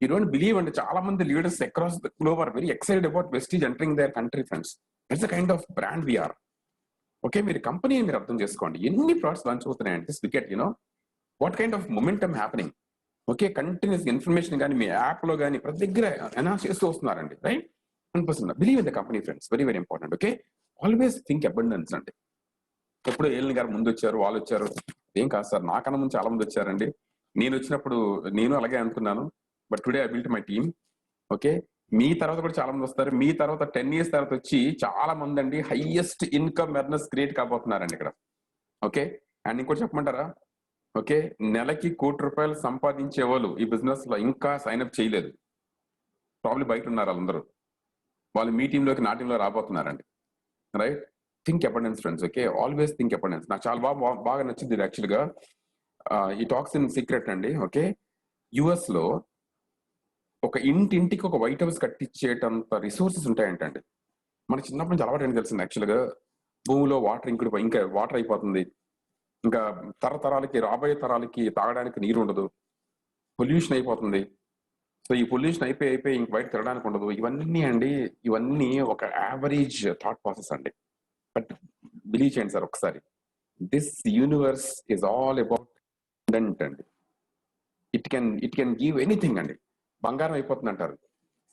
You don't believe అండి, చాలా మంది leaders across the globe are very excited about Vestige entering their country friends. It's the kind of brand we are. Okay, మీరు company మీరు అర్థం చేసుకోండి, ఎన్ని products launch అవుతున్నాయంటే వికెట్ you know what kind of momentum happening. Okay, continuous information కానీ మీ app లో కానీ ప్రతి దగ్గర అనౌన్స్ చేస్తూ వస్తున్నారండి, right? 100% believe in the company friends, very very important. Okay, always think abundance అండి. ఎప్పుడు ఏలిన్ గారు ముందు వచ్చారు, వాళ్ళు వచ్చారు, ఏం కాదు సార్, నాకన్నా ముందు చాలా మంది వచ్చారండి. నేను వచ్చినప్పుడు నేను అలాగే అనుకున్నాను, but today I built my team. Okay, మీ తర్వాత కూడా చాలా మంది వస్తారు, మీ తర్వాత 10 years తర్వాత వచ్చి చాలా మంది అండి హైయెస్ట్ ఇన్కమ్ ఎర్నర్స్ క్రియేట్ కాబోతున్నారండి ఇక్కడ. ఓకే, అండ్ ఇంకోటి చెప్పమంటారా? ఓకే, నెలకి ₹1,00,00,000 సంపాదించే వాళ్ళు ఈ బిజినెస్ లో ఇంకా సైన్అప్ చేయలేదు, ప్రాబ్లీ బయట ఉన్నారు వాళ్ళందరూ. వాళ్ళు మీ టీంలోకి నా టీంలో రాబోతున్నారండి, right? Think abundance friends. Okay, always think abundance. నాకు చాలా బాగా నచ్చింది ఇది యాక్చువల్గా. ఈ టాక్స్ ఇన్ సీక్రెట్ అండి. ఓకే, యుఎస్ లో ఒక ఇంటింటికి ఒక వైట్ హౌస్ కట్టించేటంత రిసోర్సెస్ ఉంటాయంటండి. మన చిన్నప్పటి నుంచి అలవాటు ఏంటి తెలిసింది యాక్చువల్గా, భూమిలో వాటర్ ఇంకా వాటర్ అయిపోతుంది, ఇంకా తరతరాలకి రాబోయే తరాలకి తాగడానికి నీరు ఉండదు, పొల్యూషన్ అయిపోతుంది. సో ఈ పొల్యూషన్ అయిపోయి ఇంక బయట తిరగడానికి ఉండదు. ఇవన్నీ అండి, ఇవన్నీ ఒక యావరేజ్ థాట్ ప్రాసెస్ అండి. బట్ బిలీవ్ చేయండి సార్ ఒకసారి, this universe is all about అండి. ఇట్ కెన్ గివ్ ఎనీథింగ్ అండి. బంగారం అయిపోతుంది అంటారు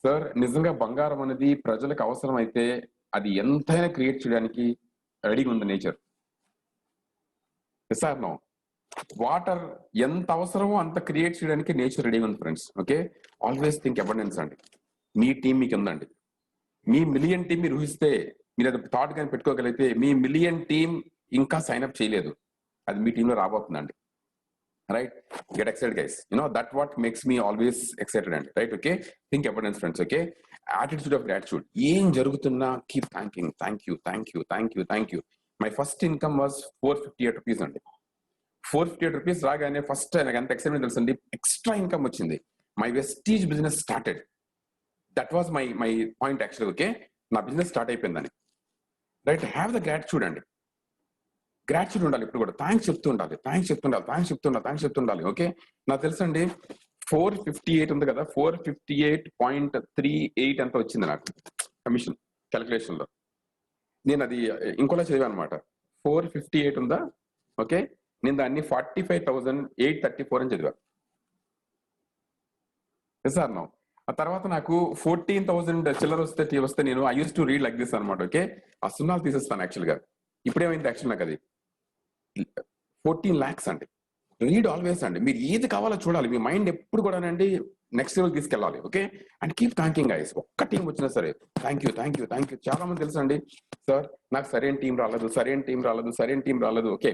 సార్, నిజంగా బంగారం అనేది ప్రజలకు అవసరం అయితే అది ఎంతైనా క్రియేట్ చేయడానికి రెడీగా ఉంది నేచర్. సార్ నో, వాటర్ ఎంత అవసరమో అంత క్రియేట్ చేయడానికి నేచర్ రెడీగా ఉంది friends. Okay, always think abundance అండి. మీ టీం మీకు ఉందండి, మీ మిలియన్ టీం మీరు ఊహిస్తే, మీరు అది థాట్ కానీ పెట్టుకోగలిగితే, మీ మిలియన్ టీం ఇంకా సైన్అప్ చేయలేదు, అది మీ టీంలో రాబోతుందండి, right? Get excited guys, you know that what makes me always excited and right. Okay, think abundance friends. Okay, attitude of gratitude. ఏం జరుగుతున్నా keep thanking, thank you. My first income was 458 rupees అండి. 458 rupees రాగానే first నాకు ఎంత excitement తెలుసండి, extra income వచ్చింది. My Vestige business started, that was my point actual. Okay, నా business start అయిపోయిందని, రైట్? హ్యావ్ ద గ్రాటిట్యూడ్ అండి. గ్రాటిట్యూడ్ ఉండాలి, ఇప్పుడు కూడా థ్యాంక్స్ చెప్తుండాలి. ఓకే, నాకు తెలుసండి 458 ఉంది కదా, 458.38 ఎంత వచ్చింది నాకు కమిషన్ క్యాలిక్యులేషన్ లో. నేను అది ఇంకోలా చదివాను అనమాట. 458 ఉందా, ఓకే, నేను దాన్ని 45,834 అని చదివా సార్. నో ఆ తర్వాత నాకు 14,000 చిల్లర వస్తే నేను I use to read like this అనమాట. ఓకే, ఆ సున్నాలు తీసేస్తాను యాక్చువల్ గా. ఇప్పుడేమైంది యాక్చువల్ నాకు అది 14 lakhs అండి. రీడ్ ఆల్వేస్ అండి, మీరు ఏది కావాలో చూడాలి, మీ మైండ్ ఎప్పుడు కూడా అండి నెక్స్ట్ లెవెల్ తీసుకెళ్ళాలి. Okay, and keep thanking guys. ఒక్క టీం వచ్చినా సరే థ్యాంక్ యూ. చాలా మంది తెలుసు అండి, సార్ నాకు సరైన టీం రాలేదు. Okay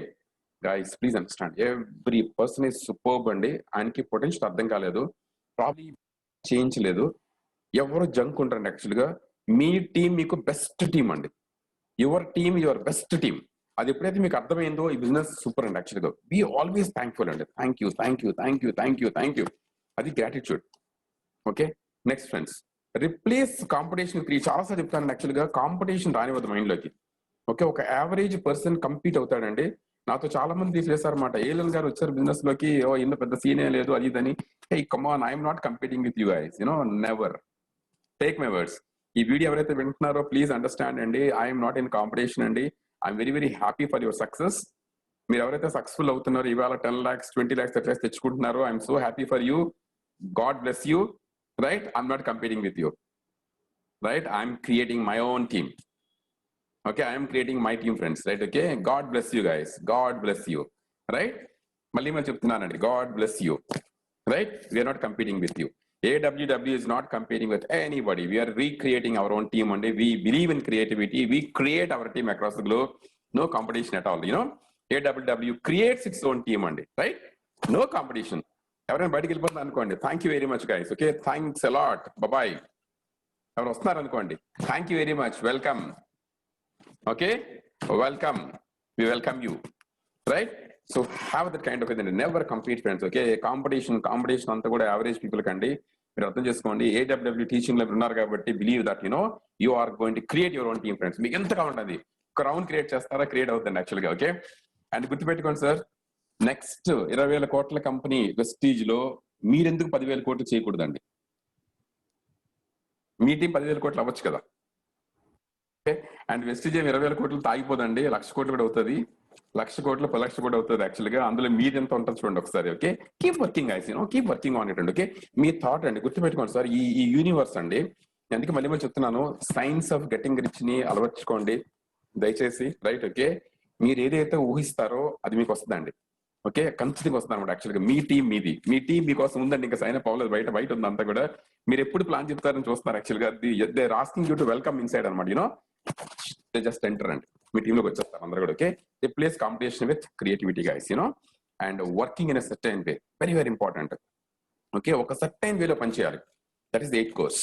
guys, please understand, every person is superb అండి. ఆయనకి పొటెన్షియల్ అర్థం కాలేదు, ప్రాబ్లీ చేయించలేదు. ఎవరు జంక్ ఉంటారండి యాక్చువల్గా. మీ టీం మీకు బెస్ట్ టీం అండి. Your best team. అది ఎప్పుడైతే మీకు అర్థమైందో ఈ బిజినెస్ సూపర్ అండి యాక్చువల్గా. బీ ఆల్వేస్ థ్యాంక్ఫుల్ అండి. Thank you. అది gratitude. Okay, next friends, replace competition. చాలాసార్లు చెప్తాను యాక్చువల్గా, కాంపిటీషన్ రానివ్వదు మైండ్ లోకి. ఓకే, ఒక యావరేజ్ పర్సన్ కంపీట్ అవుతాడండి. నాతో చాలా మంది చేశారన్నమాట, ఏలన్ గారు వచ్చారు బిజినెస్ లోకి, ఇంత పెద్ద సీనే లేదు అది ఇదని. Hey come on, I'm not competing with you guys, never. Take my words. ఈ వీడియో ఎవరైతే వింటున్నారో ప్లీజ్ అండర్స్టాండ్ అండి, ఐఎమ్ నాట్ ఇన్ కాంపిటీషన్ అండి. I'm very happy for your success. మీరు ఎవరైతే సక్సెస్ఫుల్ అవుతున్నారో, ఇవాళ 10 lakhs 20 lakhs అట్లా తెచ్చుకుంటున్నారో, I'm so happy for you. God bless you, right? I'm not competing with you, right? I'm creating my own team. Okay, I am creating my team friends, right? Okay, God bless you guys, right? Malli cheptunanandi, God bless you, right? We are not competing with you. AWW is not competing with anybody. We are recreating our own team, and we believe in creativity. We create our team across the globe. No competition at all, AWW creates its own team, and right? No competition. Everyone body kelipothundi anukondi. Thank you very much guys. Okay, thanks a lot. Bye bye. Evaru vastunaru anukondi. Thank you very much. Welcome. Okay, welcome. We welcome you, right? So have that kind of never compete friends. Okay, competition అంతా కూడా average people కండి. మీరు అర్థం చేసుకోండి. AWW teaching లో ఉన్నారు కాబట్టి believe that you are going to create your own team friends. మీకు ఎంతగా ఉంటుంది క్రౌన్ క్రియేట్ చేస్తారా, క్రియేట్ అవుతుంది యాక్చువల్గా. ఓకే, అండ్ గుర్తుపెట్టుకోండి సార్, నెక్స్ట్ 20,000 కోట్ల కంపెనీ వెస్టీజ్ లో మీరెందుకు 10,000 కోట్లు చేయకూడదండి? మీ టీం 10,000 కోట్లు అవ్వచ్చు కదా. ఓకే, అండ్ వెస్టీజ్ 20,000 కోట్లు తాగిపోదండి, 1,00,000 కోట్లు కూడా అవుతుంది, 1,00,000 కోట్లు 10,00,000 కూడా అవుతుంది యాక్చువల్గా. అందులో మీది ఎంత ఉంటుంది చూడండి ఒకసారి. Okay, keep working ice, keep working on it అండి. ఓకే, మీ థాట్ అండి గుర్తుపెట్టుకోండి సార్, ఈ యూనివర్స్ అండి, అందుకే మళ్ళీ చెప్తున్నాను, సైన్స్ ఆఫ్ గెటింగ్ రిచ్ ని అలవర్చుకోండి దయచేసి. రైట్, ఓకే, మీరు ఏదైతే ఊహిస్తారో అది మీకు వస్తుందండి. ఓకే, ఖచ్చితంగా వస్తుంది అనమాట. యాక్చువల్గా మీ టీం మీకోసం ఉందండి, ఇంకా సైన్ అప్ అవ్వలేదు, బయట ఉంది అంతా కూడా. మీరు ఎప్పుడు ప్లాన్ చెప్తారని చూస్తున్నారు యాక్చువల్గా. They are asking you to welcome inside అనమాట. దే జస్ట్ ఎంటర్ అండి, మీ టీంలోకి వచ్చేస్తారు అందరూ కూడా. Okay, they place competition with creativity guys, and working in a certain way, very very important. Okay, ఒక సర్టైన్ వేలో పనిచేయాలి. That is the 8 course.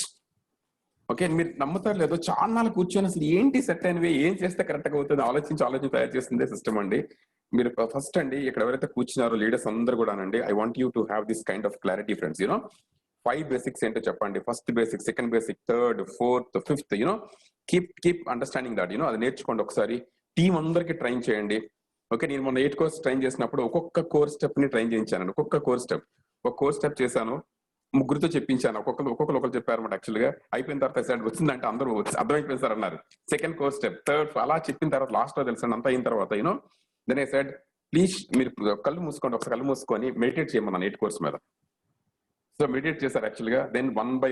Okay, మీరు నమ్ముతారు లేదో, చాలా కూర్చొని అసలు ఏంటి సర్టైన్ వే, ఏం చేస్తే కరెక్ట్ గా అవుతుంది ఆలోచించి తయారు చేస్తుందే సిస్టమ్ అండి. మీరు ఫస్ట్ అండి ఇక్కడ ఎవరైతే కూర్చున్నారో లీడర్స్ అందరూ కూడా అండి, I want you to have this kind of clarity friends. 5 basics ఏంటో చెప్పండి. First basic, second basic, third, fourth, fifth, keep understanding that. అది నేర్చుకోండి ఒకసారి. టీం అందరికి ట్రైన్ చేయండి. ఓకే, నేను మొన్న 8 కోర్స్ ట్రైన్ చేసినప్పుడు ఒక్కొక్క కోర్స్ స్టెప్ ని ట్రైన్ చేయించాను. ఒక్కొక్క కోర్స్ స్టెప్ చేశాను, ముగ్గురితో చెప్పించాను. ఒక్కొక్కరు చెప్పారన్నమాట. యాక్చువల్గా అయిపోయిన తర్వాత సార్ వచ్చిందంటే అందరూ అర్థమైపోయింది సార్ అన్నారు. సెకండ్ కోర్స్ స్టెప్, థర్డ్, అలా చెప్పిన తర్వాత లాస్ట్ లో తెలుసు అంతా అయిన తర్వాత దెన్ ఐ సెడ్ ప్లీజ్ మీరు కళ్ళు మూసుకోండి, ఒకసారి కళ్ళు మూసుకొని మెడిటేట్ చేయమన్నాను 8 కోర్స్ మీద. సో మెడిటేట్ చేశారు యాక్చువల్గా. దెన్ వన్ బై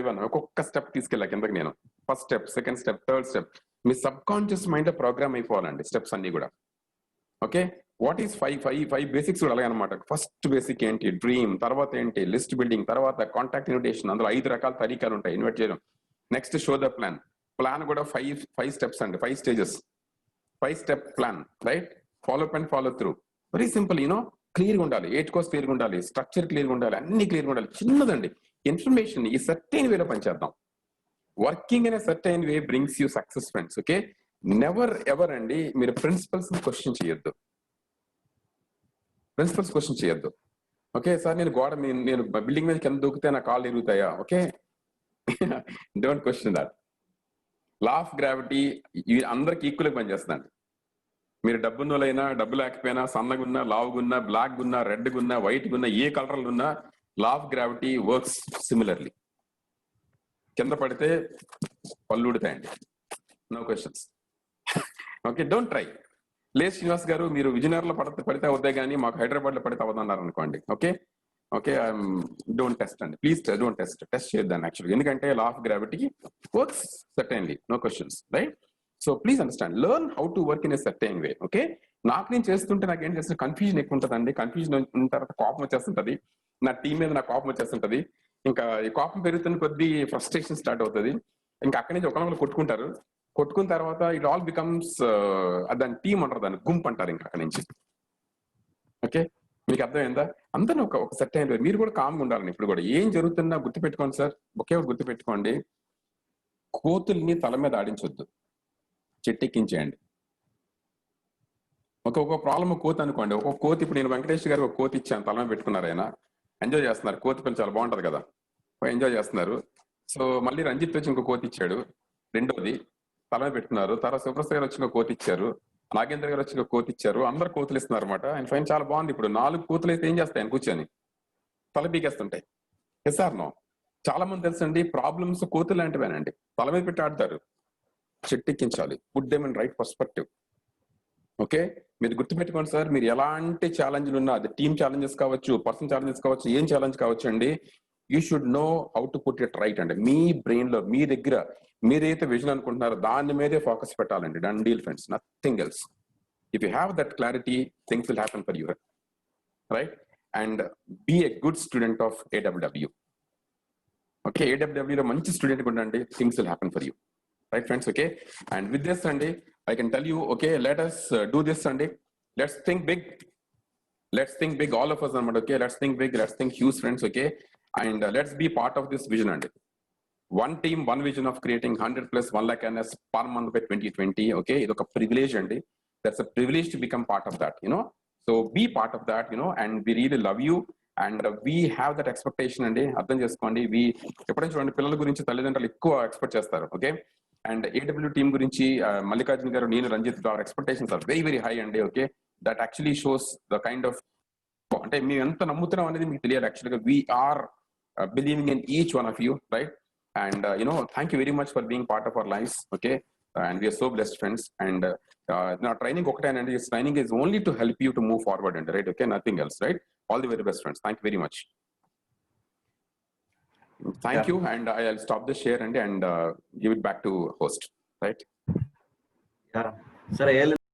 వన్ ఒక్కొక్క స్టెప్ తీసుకెళ్ళా కిందకి నేను. First step, second step, third step. మీ సబ్ కాన్షియస్ మైండ్ లో ప్రోగ్రామ్ అయిపోవాలండి స్టెప్స్ అన్ని కూడా. Okay, what is five basics కూడా అలాగే అనమాట. ఫస్ట్ బేసిక్ ఏంటి, డ్రీమ్. తర్వాత ఏంటి, లిస్ట్ బిల్డింగ్. తర్వాత కాంటాక్ట్ ఇన్విటేషన్. అందులో 5 రకాల తరీకాలు ఉంటాయి ఇన్వైట్ చేయడం. నెక్స్ట్ షో ద ప్లాన్ కూడా 5 స్టెప్స్ అండి, 5 stages, 5 step plan. Right, follow up and follow through. Very simple. క్లియర్గా ఉండాలి. 8 కోర్స్ క్లియర్గా ఉండాలి, స్ట్రక్చర్ క్లియర్గా ఉండాలి, అన్ని క్లియర్గా ఉండాలి. చిన్నదండి ఇన్ఫర్మేషన్ ఈ సర్టైన్ వేలో పనిచేద్దాం. Working in a certain way brings you success friends. Okay, never ever అండి మీరు ప్రిన్సిపల్స్ క్వశ్చన్ చేయొద్దు. ఓకే సార్, నేను బిల్డింగ్ మీద కింద దూకితే నా కాళ్ళు ఎరుగుతాయా? Okay, don't question that. Law of gravity అందరికి ఈక్వల్ గా పనిచేస్తుందండి. మీరు డబ్బున్నోళ్ళైనా, డబ్బు లేకపోయినా, సన్నగున్నా, లావుగున్నా, బ్లాక్ గున్నా, రెడ్ గున్నా, వైట్ గున్నా, ఏ కలర్లు ఉన్నా, law of gravity works similarly. కింద పడితే పళ్ళు ఊడుతాయండి, no questions. Okay, don't try. లేదు శ్రీనివాస్ గారు, మీరు విజయనగరంలో పడితే అవుతాయి కానీ మాకు హైదరాబాద్ లో పడితే అవదన్నారు అనుకోండి. ఓకే, డోంట్ టెస్ట్ అండి, ప్లీజ్ డోంట్ టెస్ట్ చేయొద్దాన్ని యాక్చువల్గా. ఎందుకంటే law of gravity works certainly, no questions. Right, so please understand, learn how to work in a certain way. Okay, నేను చేస్తుంటే నాకు ఏం చేస్తుంది, కన్ఫ్యూజన్ ఎక్కువ ఉంటుందండి. కన్ఫ్యూజన్ ఉన్న తర్వాత కోపం వచ్చేస్తుంటది, నా టీం మీద నాకు కోపం వచ్చేస్తుంటది. ఇంకా ఈ కోపం పెరుగుతున్న కొద్దీ ఫ్రస్ట్రేషన్ స్టార్ట్ అవుతుంది. ఇంకా అక్కడి నుంచి ఒకరినొకరు కొట్టుకున్న తర్వాత ఇట్ ఆల్ బికమ్స్, దాని టీం అంటారు, దాన్ని గుంపు అంటారు ఇంకా అక్కడి నుంచి. ఓకే, మీకు అర్థమైందా? అందరూ ఒక సర్టైన్ వే. మీరు కూడా కామ్గా ఉండాలని. ఇప్పుడు కూడా ఏం జరుగుతున్నా గుర్తుపెట్టుకోండి సార్, ఒకే గుర్తుపెట్టుకోండి, కోతుల్ని తల మీద ఆడించొద్దు, చెట్టెక్కించేయండి. ఒక ప్రాబ్లమ్ కోతి అనుకోండి. ఒక కోతి, ఇప్పుడు నేను వెంకటేష్ గారు ఒక కోతి ఇచ్చాను, తల మీద పెట్టుకున్నారు, ఆయన ఎంజాయ్ చేస్తున్నారు. కోతి పిల్ల చాలా బాగుంటది కదా, ఎంజాయ్ చేస్తున్నారు. సో మళ్ళీ రంజిత్ వచ్చి ఇంకో కోతి ఇచ్చాడు, రెండోది తల మీద పెట్టుకున్నారు. తర్వాత సుప్రసాద్ గారు వచ్చి ఇంకో కోతి ఇచ్చారు, నాగేంద్ర గారు వచ్చి ఇంకో కోతి ఇచ్చారు. అందరు కోతులు ఇస్తున్నారు అనమాట. ఆయన ఫైన్ చాలా బాగుంది. ఇప్పుడు 4 కోతులు అయితే ఏం చేస్తాయి, ఆయన కూర్చొని తల పీకేస్తుంటాయి. Yes or no? చాలా మంది తెలుసండి, ప్రాబ్లమ్స్ కోతులు లాంటివేనండి, తల మీద పెట్టి ఆడతారు. చెట్టెక్కించాలి, put them in right perspective. Okay, మీరు గుర్తుపెట్టుకోండి సార్, మీరు ఎలాంటి ఛాలెంజ్లు ఉన్నా, అది టీమ్ ఛాలెంజెస్ కావచ్చు, పర్సనల్ ఛాలెంజెస్ కావచ్చు, ఏం ఛాలెంజ్ కావచ్చు అండి, you should know how to put it right అండి. మీ బ్రెయిన్ లో, మీ దగ్గర మీరైతే విజన్ అనుకుంటున్నారో దాని మీదే ఫోకస్ పెట్టాలండి. Done deal friends, nothing else. If you have that clarity, things will happen for you. Right, and be a good student of AWW. Okay, ఏడబ్ల్యూడబ్ల్యూలో మంచి స్టూడెంట్ ఉండండి, things will happen for you. Right friends, okay, and with this Sunday I can tell you, okay, let us do this Sunday. Let's think big, all of us. Okay, let's think big, let's think huge friends. Okay, and let's be part of this vision. And one team, one vision of creating 100 plus 1 lakh NS per month by 2020. Okay, it's a privilege, and that's a privilege to become part of that. So be part of that, and we really love you. And we have that expectation అండి, అర్థం చేసుకోండి. ఎప్పుడైనా చూడండి, పిల్లల గురించి తల్లిదండ్రులు ఎక్కువ expect చేస్తారు. ఓకే, అండ్ ఏడబ్ల్యూ టీమ్ గురించి మల్లికార్జున గారు, నేను, Ranjith, our expectations are very very high అండి. Okay, that actually shows the kind of, అంటే మేము ఎంత నమ్ముతున్నాం అనేది మీకు తెలియాలి. యాక్చువల్గా we are believing in each one of you, right? And thank you very much for being part of our lives. Okay, and we are so blessed, friends. And now training okataనండి, this training is only to help you to move forward, and right? Okay, nothing else, right? All the very best, friends. Thank you very much. Thank you, and I'll stop the share and give it back to host, right? Yeah, sir.